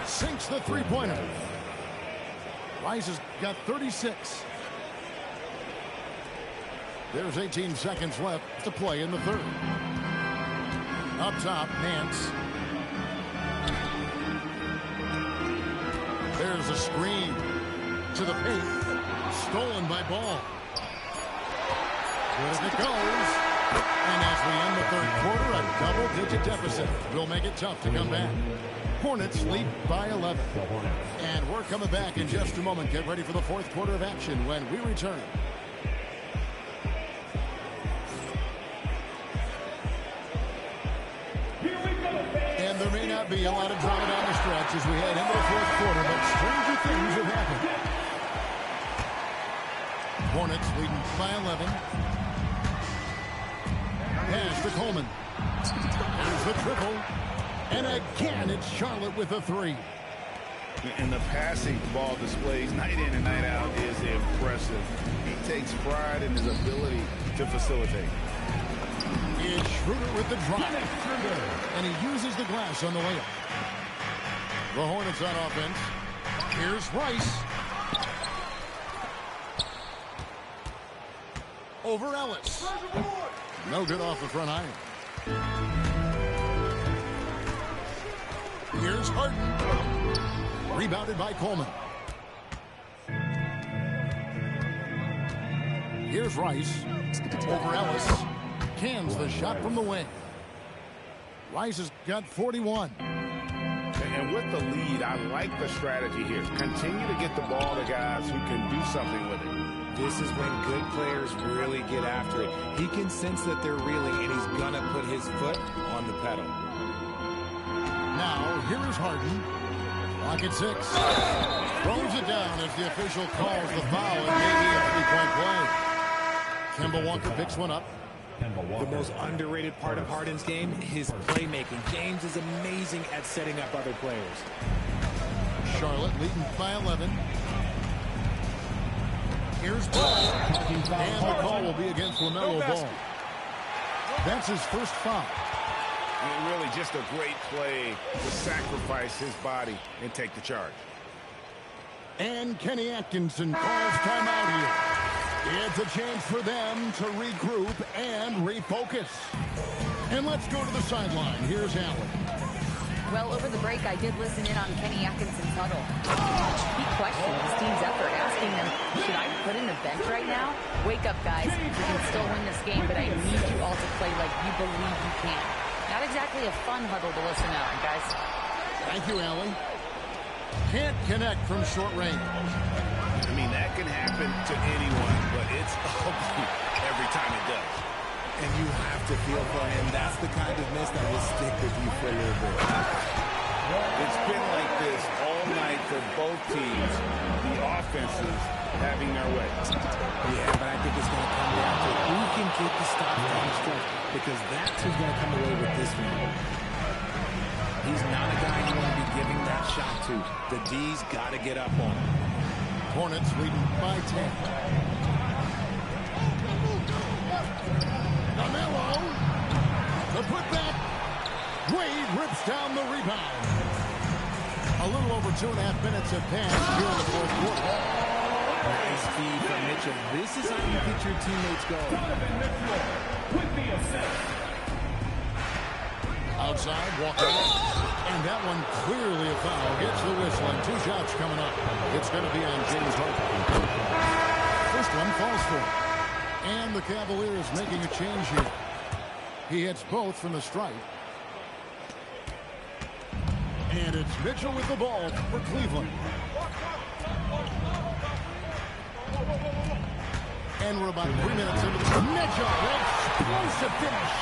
S1: Sinks the three-pointer. Rice has got 36. There's 18 seconds left to play in the third. Up top, Nance. There's a screen to the paint. Stolen by Ball. Good as it goes. And as we end the third quarter, a double-digit deficit will make it tough to come back. Hornets lead by 11. And we're coming back in just a moment. Get ready for the fourth quarter of action when we return. And there may not be a lot of drama down the stretch as we head into the fourth quarter, but stranger things have happened. Hornets leading by 11. Pass to Coleman. Here's the triple. And again, it's Charlotte with a three.
S2: And the passing ball displays night in and night out is impressive. He takes pride in his ability to facilitate.
S1: It's Schroeder with the drive. And he uses the glass on the layup. The Hornets on offense. Here's Rice. Over Ellis. No good off the front iron. Here's Harden. Rebounded by Coleman. Here's Rice. Over Ellis. Cans the shot from the wing. Rice has got 41.
S2: And with the lead, I like the strategy here. Continue to get the ball to guys who can do something with it.
S8: This is when good players really get after it. He can sense that they're reeling, and he's going to put his foot on the pedal.
S1: Now, here is Harden. Clock at 6. Throws it down as the official calls the foul, and maybe a three-point play. Kemba Walker picks one up.
S8: The most underrated part of Harden's game, his playmaking. James is amazing at setting up other players.
S1: Charlotte leading by 11. Here's Ball. And the call will be against LaMelo Ball. That's his first foul.
S2: And really just a great play to sacrifice his body and take the charge.
S1: And Kenny Atkinson calls timeout here. It's a chance for them to regroup and refocus. And let's go to the sideline. Here's Allen.
S6: Well, over the break, I did listen in on Kenny Atkinson's huddle. He questioned his team's effort, asking them, should I put in a bench right now? Wake up, guys. We can still win this game, but I need you all to play like you believe you can. Not exactly a fun huddle to listen on, guys.
S1: Thank you, Allie. Can't connect from short range.
S2: I mean, that can happen to anyone, but it's ugly every time it does.
S8: And you have to feel for him. That's the kind of miss that will stick with you for a little bit.
S2: It's been like this all night for both teams. The offenses having their way.
S8: Yeah, but I think it's going to come down to who can get the stop down the stretch, because that's who's going to come away with this one. He's not a guy you want to be giving that shot to. The D's got to get up on him.
S1: Hornets leading by 10. LaMelo, the putback. Wade rips down the rebound. A little over 2.5 minutes have passed here in the fourth quarter.
S8: Nice feed from Mitchell. This is how you get your teammates going.
S1: Outside, Walker. And that one clearly a foul. Gets the whistle, and 2 shots coming up. It's going to be on James Harden. First one falls for him. And the Cavaliers making a change here. He hits both from the stripe. And it's Mitchell with the ball for Cleveland. And we're about 3 minutes into the Mitchell. Explosive finish.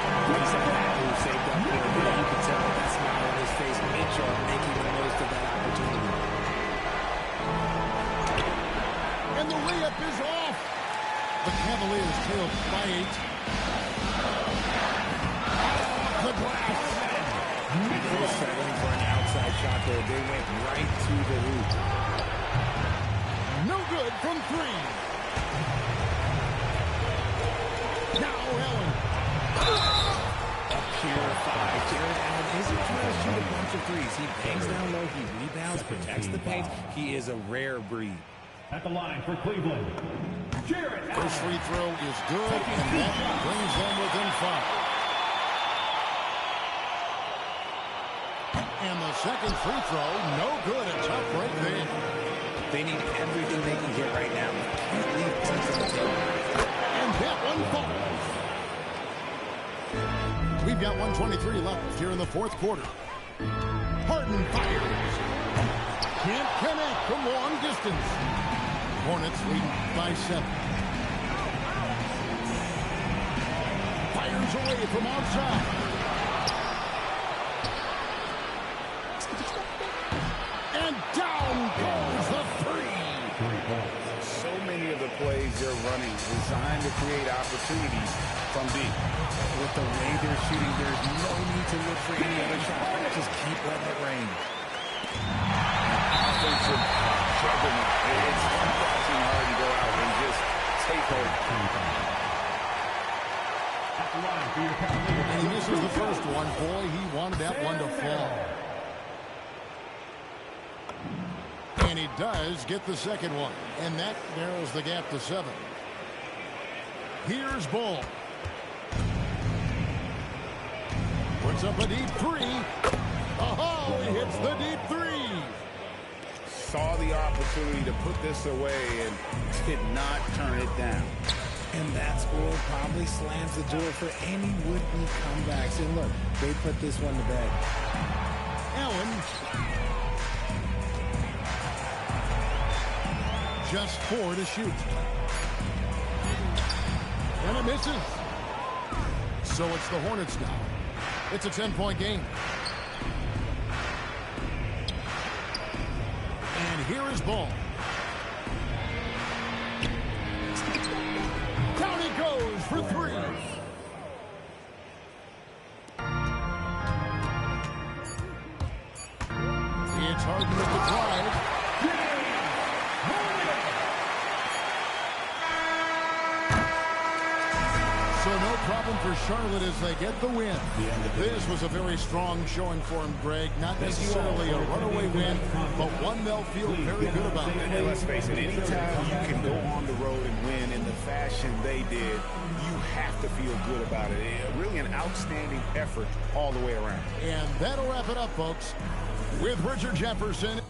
S8: He's a back who saved up for a bit. You can tell that smile on his face. Mitchell making the most of that opportunity.
S1: And the layup is off. The Cavaliers trail by 8. The glass.
S8: They were settling for an outside shot there. They went right to the hoop.
S1: No good from 3. Now Allen.
S8: A purified Jared Allen isn't trying to shoot a bunch of threes. He bangs down low. He rebounds, protects the paint. He is a rare breed.
S4: At the line for Cleveland, Jared Allen.
S1: First free throw is good, and that brings them within 5. And the second free throw, no good. A tough break there.
S8: They need everything they can get right now. Can't leave points on the table.
S1: And that one falls. We've got 1:23 left here in the fourth quarter. Harden fires. Can't connect from long distance. Hornets leading by 7. Fires away from outside. And down goes the three.
S2: So many of the plays they're running designed to create opportunities from deep.
S8: With the way they're shooting, there's no need to look for any other shot. Just keep letting it rain.
S2: Offensive juggernaut. It's fun watching Harden go out and just take hold.
S1: And he misses the first one. Boy, he wanted that one to fall. And he does get the second one. And that narrows the gap to 7. Here's Ball. Puts up a deep three. Oh, he hits the deep three.
S2: Saw the opportunity to put this away and did not turn it down.
S8: And that score probably slams the door for any would-be comebacks. And look, they put this one to bed.
S1: Allen. Just 4 to shoot. And it misses. So it's the Hornets now. It's a 10-point game. And here is Ball. Down he goes for 3. It's Harden with the drive. So no problem for Charlotte as they get the win. This was a very strong showing for him, Greg. Not necessarily a runaway win, but one they'll feel very good about.
S2: And let's face it, anytime you can go on the road and win in the fashion they did, you have to feel good about it. Really an outstanding effort all the way around.
S1: And that'll wrap it up, folks, with Richard Jefferson.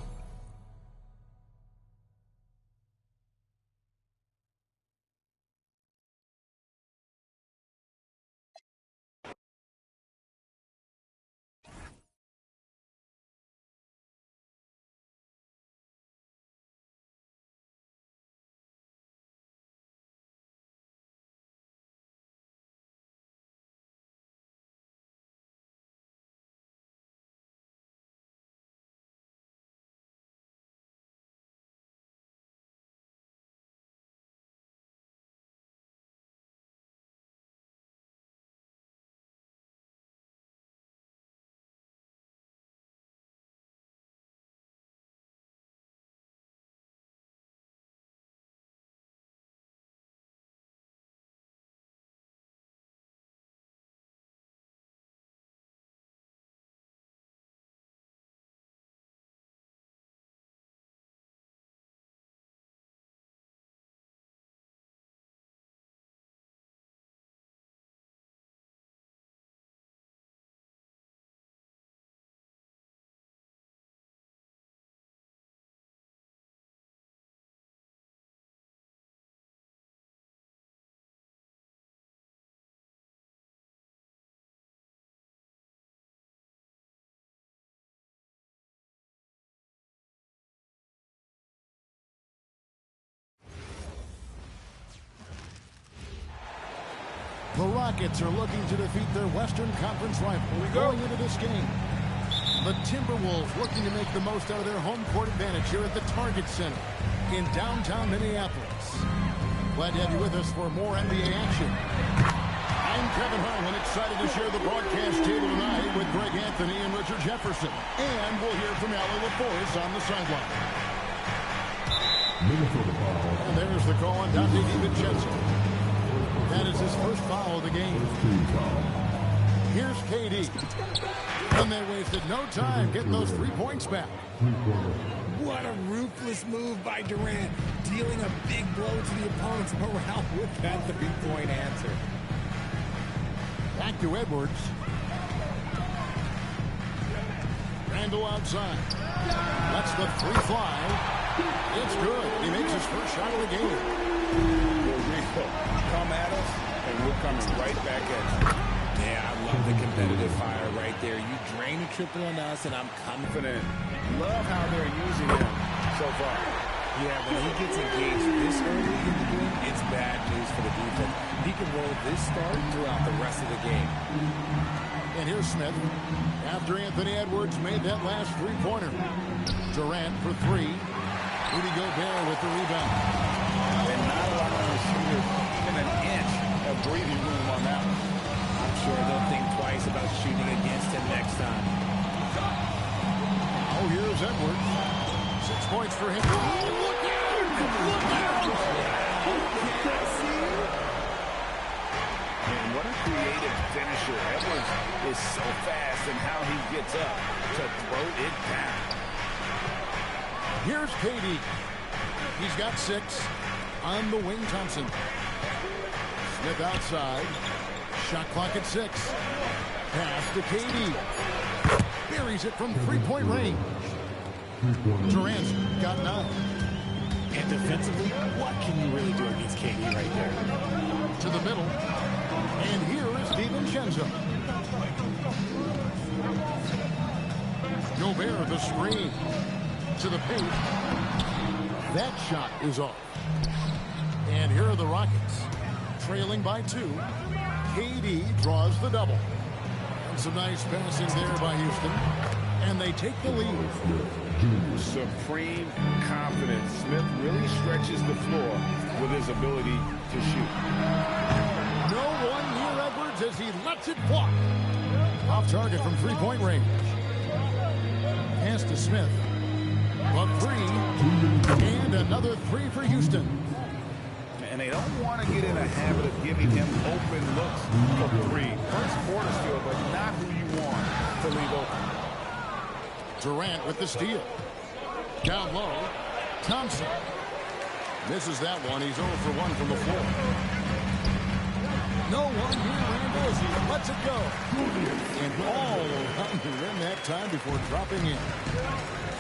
S1: The Rockets are looking to defeat their Western Conference rival going into this game. The Timberwolves looking to make the most out of their home court advantage here at the Target Center in downtown Minneapolis. Glad to have you with us for more NBA action. I'm Kevin Harlan, excited to share the broadcast table tonight with Greg Anthony and Richard Jefferson. And we'll hear from Allie LaForce on the sideline. And there's the call on Dante DiVincenzo. That is his first foul of the game. Here's KD. And they wasted no time getting those 3 points back.
S7: What a ruthless move by Durant, dealing a big blow to the opponent's morale with that 3-point answer.
S1: Back to Edwards. Randall outside. Lets the three fly. It's good. He makes his first shot of the game.
S2: Come at us, and we're coming right back at you.
S8: Yeah, I love the competitive fire right there. You drain a triple on us, and I'm confident.
S2: Love how they're using him so far.
S8: Yeah, when he gets engaged this early in the game, it's bad news for the defense. He can roll this start throughout the rest of the game.
S1: And here's Smith. After Anthony Edwards made that last three-pointer. Durant for three. Rudy Gobert with the rebound.
S2: And not allowing the shooter even an inch of breathing room on that one.
S8: I'm sure they'll think twice about shooting against him next time.
S1: Oh, here's Edwards. 6 points for him. Oh, look out! Look out!
S2: And what a creative finisher. Edwards is so fast in how he gets up to throw it down.
S1: Here's KD. He's got 6 on the wing. Thompson. Smith outside. Shot clock at 6. Pass to KD. Buries it from three-point range. Durant's got 9.
S8: And defensively, what can you really do against KD right there?
S1: To the middle. And here is DiVincenzo. Gobert the screen. To the paint. That shot is off. And here are the Rockets. Trailing by 2. KD draws the double. And some nice passing there by Houston. And they take the lead.
S2: Supreme confidence. Smith really stretches the floor with his ability to shoot.
S1: No one near Edwards as he lets it fly. Off target from three-point range. Pass to Smith. A three. And another three for Houston.
S2: And they don't want to get in a habit of giving him open looks for three. First quarter steal, but not who you want to leave open.
S1: Durant with the steal. Down low. Thompson. Misses that one. He's 0 for 1 from the floor. No one here, Randall, as he lets it go. And all around the rim that time before dropping in.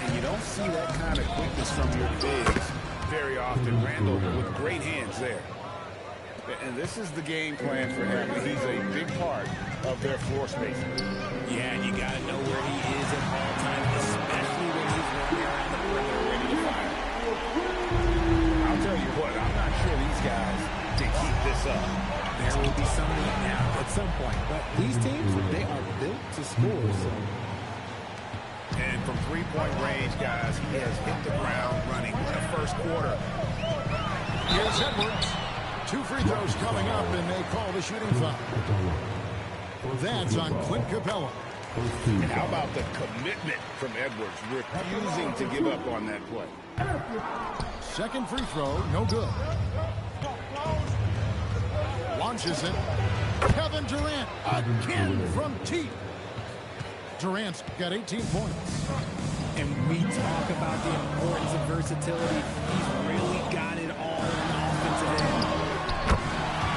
S2: And you don't see that kind of quickness from your bigs very often. Randall with great hands there. And this is the game plan for him. He's a big part of their floor spacing.
S8: Yeah, you got to know where he is at all times, especially when he's running around the perimeter ready to fire.
S2: I'll tell you what, I'm not sure these guys can keep this up.
S8: There will be some now at some point, but these teams, they are built to score. So.
S2: And from three-point range, guys, he has hit the ground running in the first quarter.
S1: Here's Edwards. 2 free throws coming up, and they call the shooting foul. That's on Clint Capella.
S2: And how about the commitment from Edwards, refusing to give up on that play.
S1: Second free throw, no good. Launches it. Kevin Durant again from T. Durant's got 18 points.
S8: And we talk about the importance of versatility. He's really got it all in the offensive end.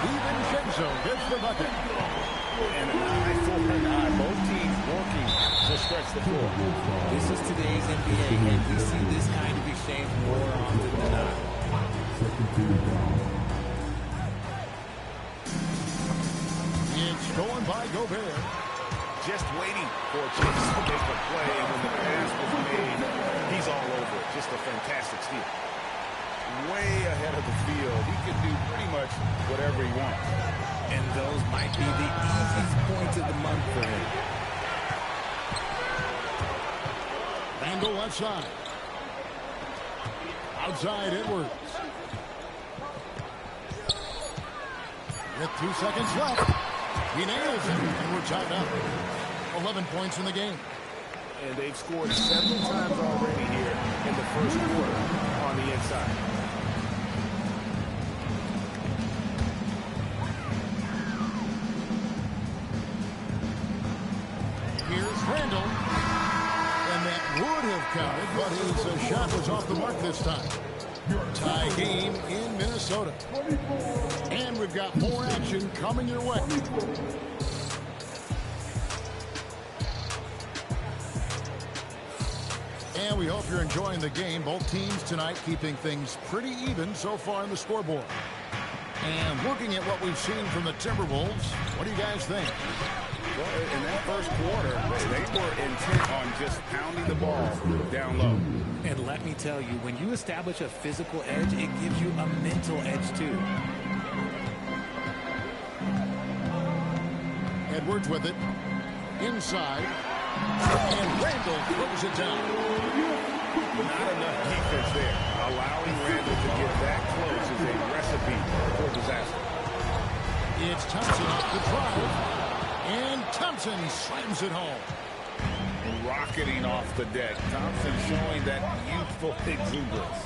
S1: DiVincenzo gets the bucket.
S2: And an eye for an eye. Both teams working to stretch the floor.
S8: This is today's NBA, and we see this kind of exchange more often than not.
S1: It's going by Gobert.
S2: Just waiting for a chance to make a play, and when the pass was made, he's all over it. Just a fantastic steal. Way ahead of the field. He can do pretty much whatever he wants.
S8: And those might be the easiest points of the month for him.
S1: Randall left side. Outside Edwards. With 2 seconds left. He nails it, and we're tied up. 11 points in the game.
S2: And they've scored several times already here in the first quarter on the inside.
S1: Here's Randall. And that would have counted, but his shot was off the mark this time. Tie game in Minnesota. And we've got more action coming your way. And we hope you're enjoying the game. Both teams tonight keeping things pretty even so far in the scoreboard. And looking at what we've seen from the Timberwolves, what do you guys think?
S2: Well, in that first quarter, they were intent on just pounding the ball down low.
S8: And let me tell you, when you establish a physical edge, it gives you a mental edge too.
S1: Edwards with it. Inside. And Randall throws it down.
S2: Not enough defense there. Allowing Randall to get that close is a recipe for disaster.
S1: It's Thompson off the drive. And Thompson slams it home.
S2: Rocketing off the deck. Thompson showing that youthful exuberance.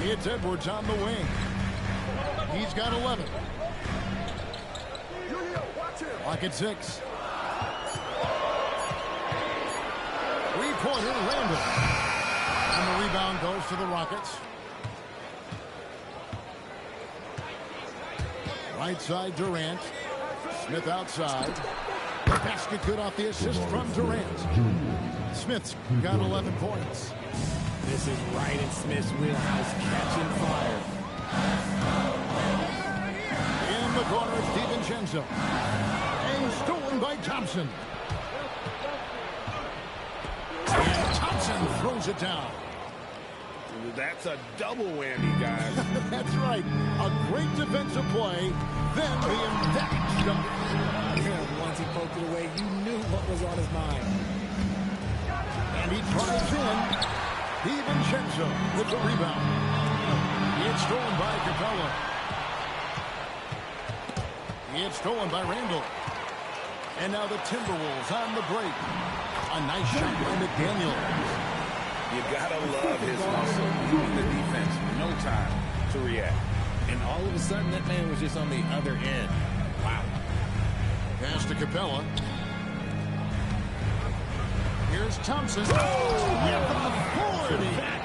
S1: It's Edwards on the wing. He's got 11. Clock at 6. Three-pointer, Randall. And the rebound goes to the Rockets. Right side, Durant. Smith outside. The basket good off the assist from Durant. Smith's got 11 points.
S8: This is right in Smith's wheelhouse, catching fire.
S1: In the corner, it's DiVincenzo. And stolen by Thompson. And Thompson throws it down.
S2: That's a double whammy, guys.
S1: That's right. A great defensive play, then the emphatic dunk.
S7: Once he poked it away, you knew what was on his mind.
S1: And he drives in. DiVincenzo with the rebound. It's stolen by Capella. It's stolen by Randall. And now the Timberwolves on the break. A nice shot by McDaniel.
S2: You gotta love his muscle, giving the defense no time to react.
S8: And all of a sudden, that man was just on the other end. Wow.
S1: Pass to Capella. Here's Thompson.
S8: That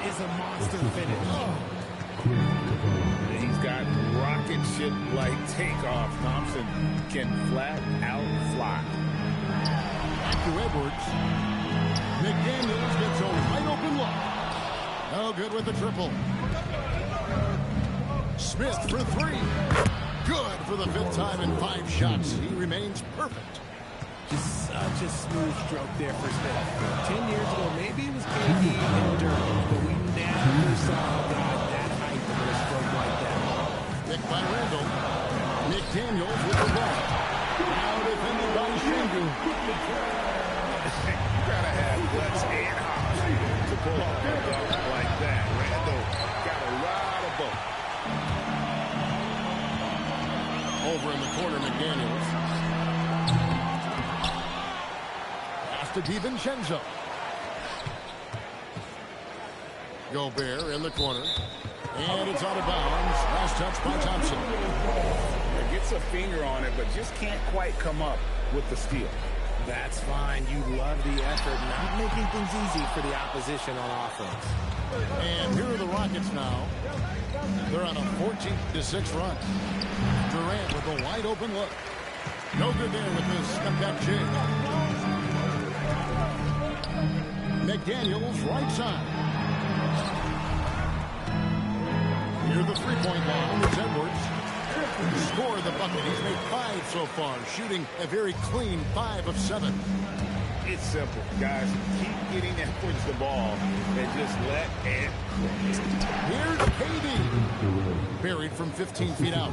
S8: is a monster finish.
S2: He's got rocket ship-like takeoff. Thompson can flat out fly.
S1: Back to Edwards. McDaniels gets a wide open look. No good with the triple. Smith for 3. Good for the 5th time in 5 shots. He remains perfect.
S8: Just such a smooth stroke there for Smith. 10 years ago, maybe it was KD and Dirk, but we never saw a guy that height with a stroke like that.
S1: Picked by Randall. McDaniels with the ball. Now defended by Shingu.
S2: You gotta have guts and hops to pull off a dunk like that. Randall got a lot of both.
S1: Over in the corner, McDaniels. Pass to DiVincenzo. Gobert in the corner. And it's out of bounds. Last touch by Thompson.
S2: Gets a finger on it, but just can't quite come up with the steal.
S8: That's fine. You love the effort, not making things easy for the opposition on offense.
S1: And here are the Rockets now. They're on a 14-6 run. Durant with a wide open look. No good there with this step-back jig. McDaniels right side. Near the three-point line, it's Edwards. Scored the bucket. He's made 5 so far, shooting a very clean 5 of 7.
S2: It's simple, guys. Keep getting Edwards the ball and just let it.
S1: Here's KD. Buried from 15 feet out.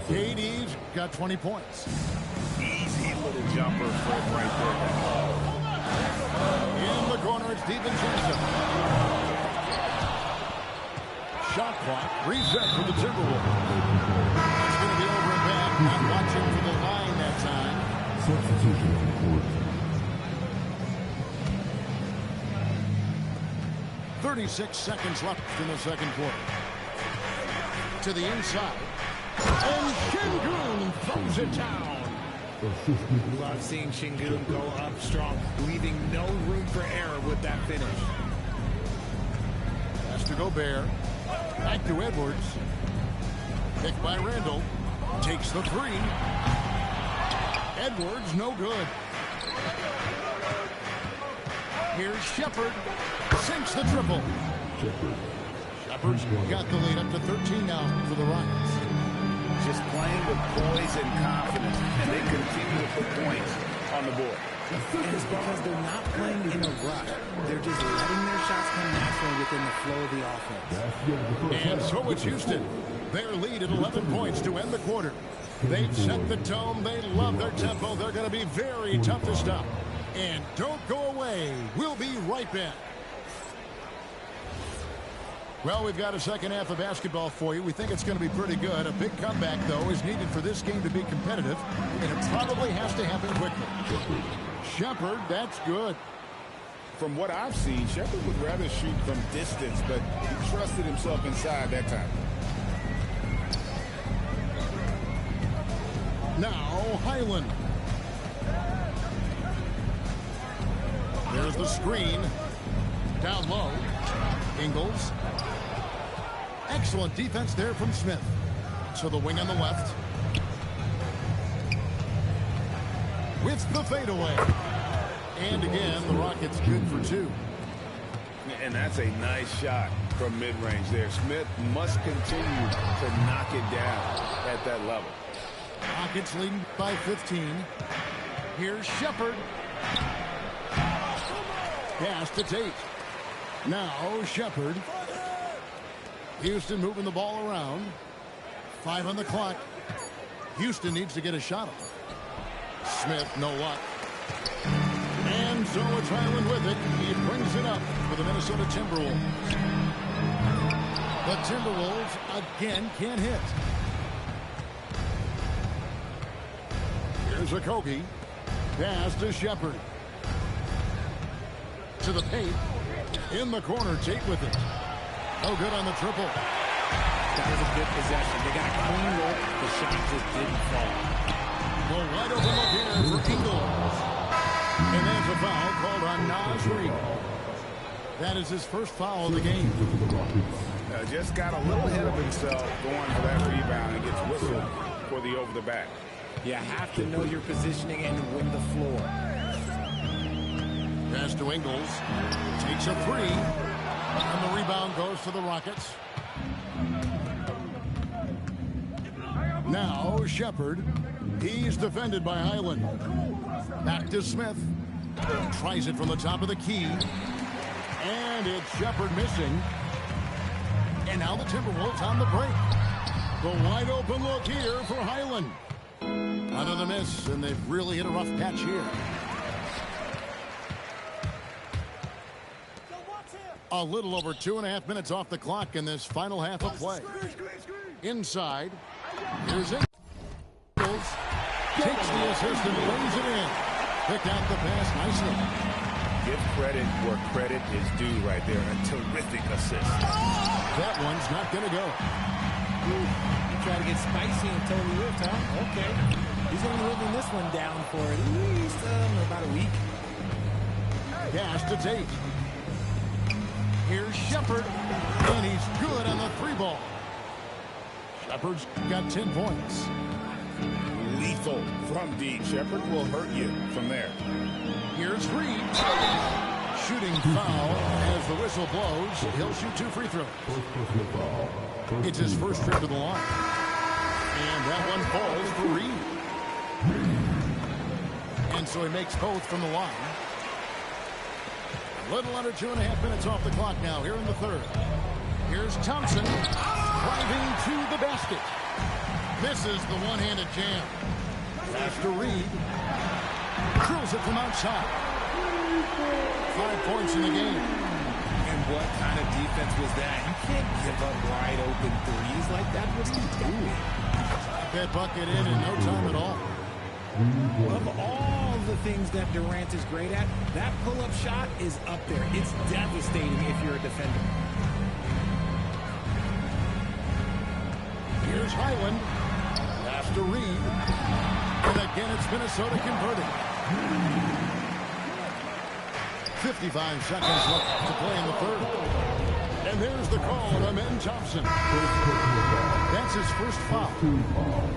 S1: KD's got 20 points.
S2: Easy little jumper for it right there.
S1: In the corner, it's DiVincenzo. Shot clock reset for the Timberwolves. It's going to be over and back. Not watching for the line that time.
S10: Substitution on the court.
S1: 36 seconds left in the second quarter. To the inside. And Şengün throws it down.
S8: Love seeing Şengün go up strong, leaving no room for error with that finish.
S1: Pass to Gobert. Back to Edwards. Picked by Randall. Takes the 3. Edwards, no good. Shepherd sinks the triple. Shepherd's got the lead up to 13 now for the Rockets.
S2: Just playing with poise and confidence, and they continue to put points on the board.
S8: And it's because they're not playing in a rush. They're just letting their shots come naturally within the flow of the offense.
S1: And so it's Houston. Their lead at 11 points to end the quarter. They've set the tone. They love their tempo. They're going to be very tough to stop. And don't go away. We'll be right back. Well, we've got a second half of basketball for you. We think it's going to be pretty good. A big comeback, though, is needed for this game to be competitive, and it probably has to happen quickly. Shepherd, that's good.
S2: From what I've seen, Shepherd would rather shoot from distance, but he trusted himself inside that time.
S1: Now, Highland. There's the screen. Down low. Ingles. Excellent defense there from Smith. To the wing on the left. With the fadeaway. And again, the Rockets good for two.
S2: And that's a nice shot from mid-range there. Smith must continue to knock it down at that level.
S1: Rockets leading by 15. Here's Shepherd. Pass to Tate. Now Shepherd. Houston moving the ball around. 5 on the clock. Houston needs to get a shot off. Smith, no luck. And so it's Highland with it. He brings it up for the Minnesota Timberwolves. The Timberwolves again can't hit. Here's Okogie. Pass to Shepherd. To the paint. In the corner, Tate with it. No good on the triple.
S8: That was a good possession. They got a clean look. The shot just didn't fall.
S1: Well, wide open look here for Ingles. And there's a foul called on Naz Reid. That is his first foul of the game.
S2: Just got a little ahead of himself going for that rebound and gets whistled for the over-the-back.
S8: You have to know your positioning and win the floor.
S1: Pass to Ingles. Takes a three. And the rebound goes to the Rockets. Now Shepherd. He's defended by Highland. Back to Smith. Tries it from the top of the key. And it's Shepherd missing. And now the Timberwolves on the break. The wide open look here for Highland. Another miss, and they've really hit a rough patch here. A little over 2.5 minutes off the clock in this final half of play. Inside. Here's Ingles. Takes the assist and lays it in. Picked out the pass nicely.
S2: Give credit where credit is due right there. A terrific assist.
S1: That one's not going to go.
S8: You try to get spicy and totally whiffed, huh? Okay. He's going to be living this one down for at least about a week.
S1: Pass to Tate. Here's Shepherd, and he's good on the 3-ball. Shepherd's got 10 points.
S2: Lethal from deep. Shepherd will hurt you from there.
S1: Here's Reid. Shooting foul as the whistle blows. He'll shoot 2 free throws. It's his first trip to the line. And that one falls for Reid. And so he makes both from the line. A little under 2.5 minutes off the clock now here in the third. Here's Thompson driving to the basket. Misses the one-handed jam. After Reid. Drills it from outside. 5 points in the game.
S8: And what kind of defense was that? You can't give up wide open threes like that. What are you doing?
S1: That bucket in no time at all.
S8: Of all the things that Durant is great at, that pull-up shot is up there. It's devastating if you're a defender.
S1: Here's Highland. After Reid. And again, it's Minnesota converting. 55 seconds left to play in the third. And there's the call on Amen Thompson. That's his first foul.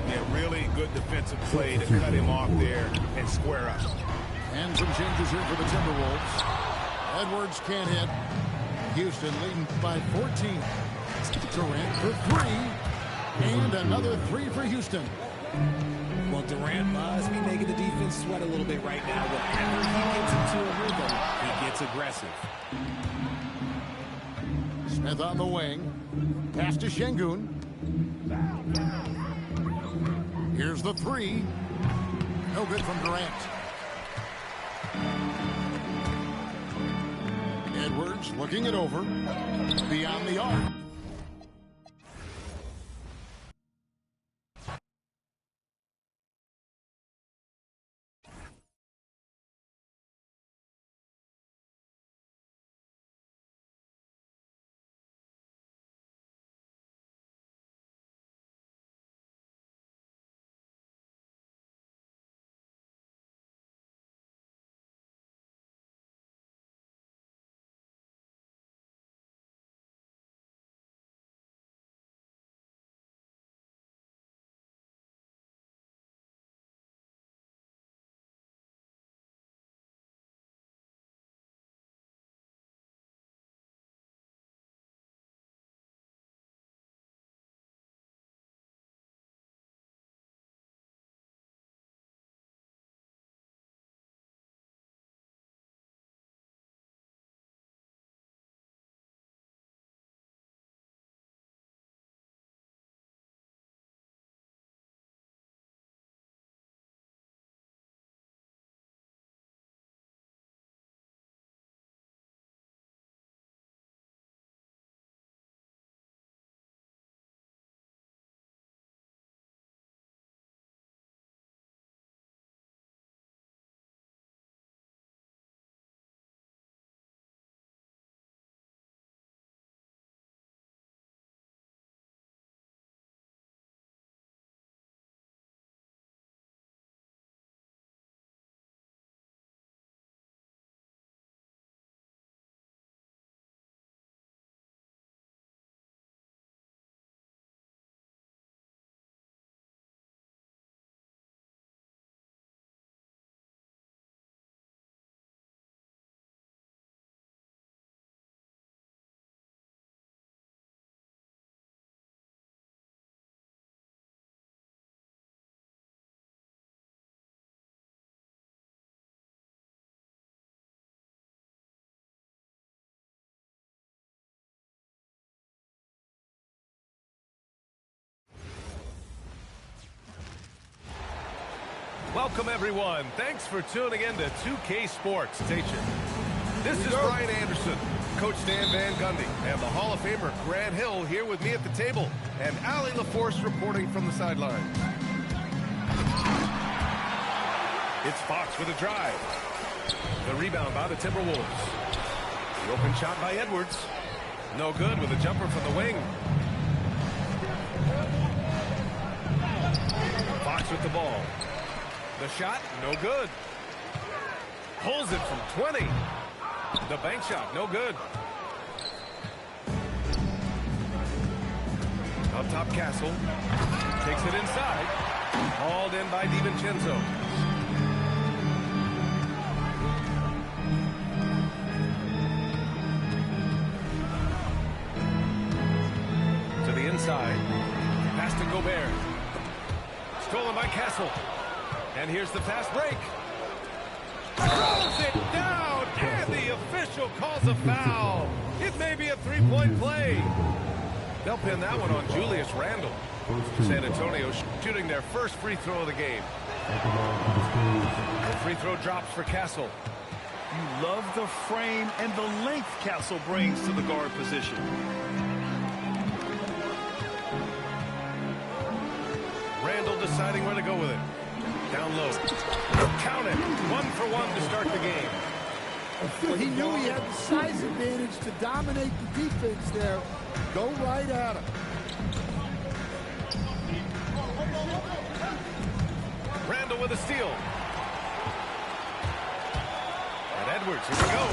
S2: Yeah, really good defensive play to cut him off there and square up.
S1: And some changes here for the Timberwolves. Edwards can't hit. Houston leading by 14. Durant for three. And another three for Houston.
S7: Well, Durant must be making the defense sweat a little bit right now. Whenever he gets into a rhythm, he gets aggressive.
S1: Smith on the wing. Pass to Şengün. Here's the three. No good from Durant. Edwards looking it over. Beyond the arc.
S10: Welcome, everyone. Thanks for tuning in to 2K Sports. Station. This is Brian Anderson, Coach Dan Van Gundy, and the Hall of Famer Grant Hill here with me at the table, and Allie LaForce reporting from the sideline. It's Fox with a drive. The rebound by the Timberwolves. The open shot by Edwards. No good with a jumper from the wing. Fox with the ball. The shot, no good. Pulls it from 20. The bank shot, no good. Up top, Castle. Takes it inside. Hauled in by DiVincenzo. To the inside. Pass to Gobert. Stolen by Castle. And here's the fast break. Throws it down, and the official calls a foul. It may be a three-point play. They'll pin that one on Julius Randle. San Antonio shooting their first free throw of the game. The free throw drops for Castle.
S5: You love the frame and the length Castle brings to the guard position.
S10: Randle deciding where to go with it. Down low. Count it. 1-for-1 to start the game.
S11: Well, he knew he had the size advantage to dominate the defense there. Go right at him.
S10: Randle with a steal. And Edwards, here we go.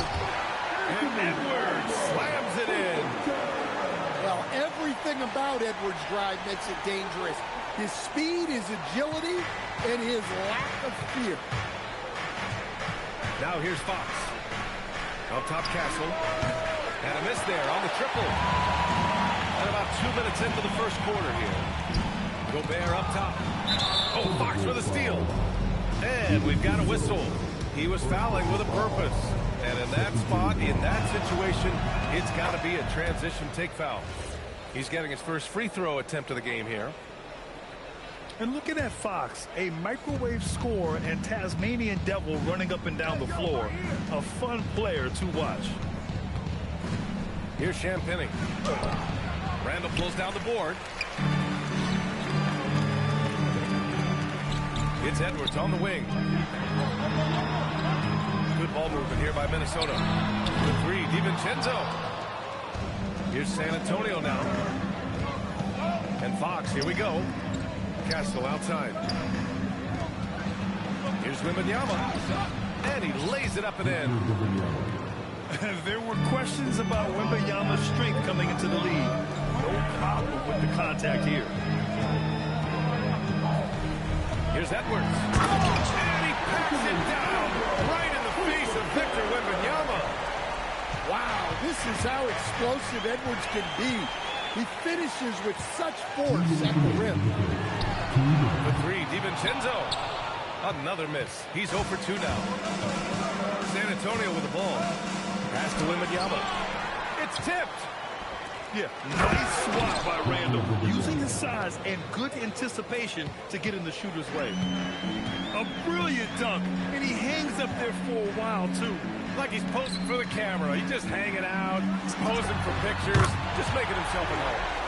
S10: And Edwards slams it in.
S11: Well, everything about Edwards' drive makes it dangerous. His speed, his agility, and his lack of fear.
S10: Now here's Fox. Up top, Castle. And a miss there on the triple. And about 2 minutes into the first quarter here. Gobert up top. Oh, Fox with a steal. And we've got a whistle. He was fouling with a purpose. And in that spot, in that situation, it's got to be a transition take foul. He's getting his first free throw attempt of the game here.
S12: And looking at Fox, a microwave scorer and Tasmanian devil running up and down the floor. A fun player to watch.
S10: Here's Champagnie. Randall pulls down the board. It's Edwards on the wing. Good ball movement here by Minnesota. The three, DiVincenzo. Here's San Antonio now. And Fox, here we go. Castle outside. Here's Wembanyama. And he lays it up and in.
S12: There were questions about Wembanyama's strength coming into the league. No problem with the contact here.
S10: Here's Edwards. And he packs it down right in the face of Victor Wembanyama.
S11: Wow, this is how explosive Edwards can be. He finishes with such force at the rim.
S10: The three, DiVincenzo. Another miss. He's 0 for 2 now. San Antonio with the ball. Pass to Wembanyama. It's tipped.
S12: Yeah, nice swat by Randall, using his size and good anticipation to get in the shooter's way. A brilliant dunk, and he hangs up there for a while, too.
S10: Like he's posing for the camera. He's just hanging out, posing for pictures, just making himself at home.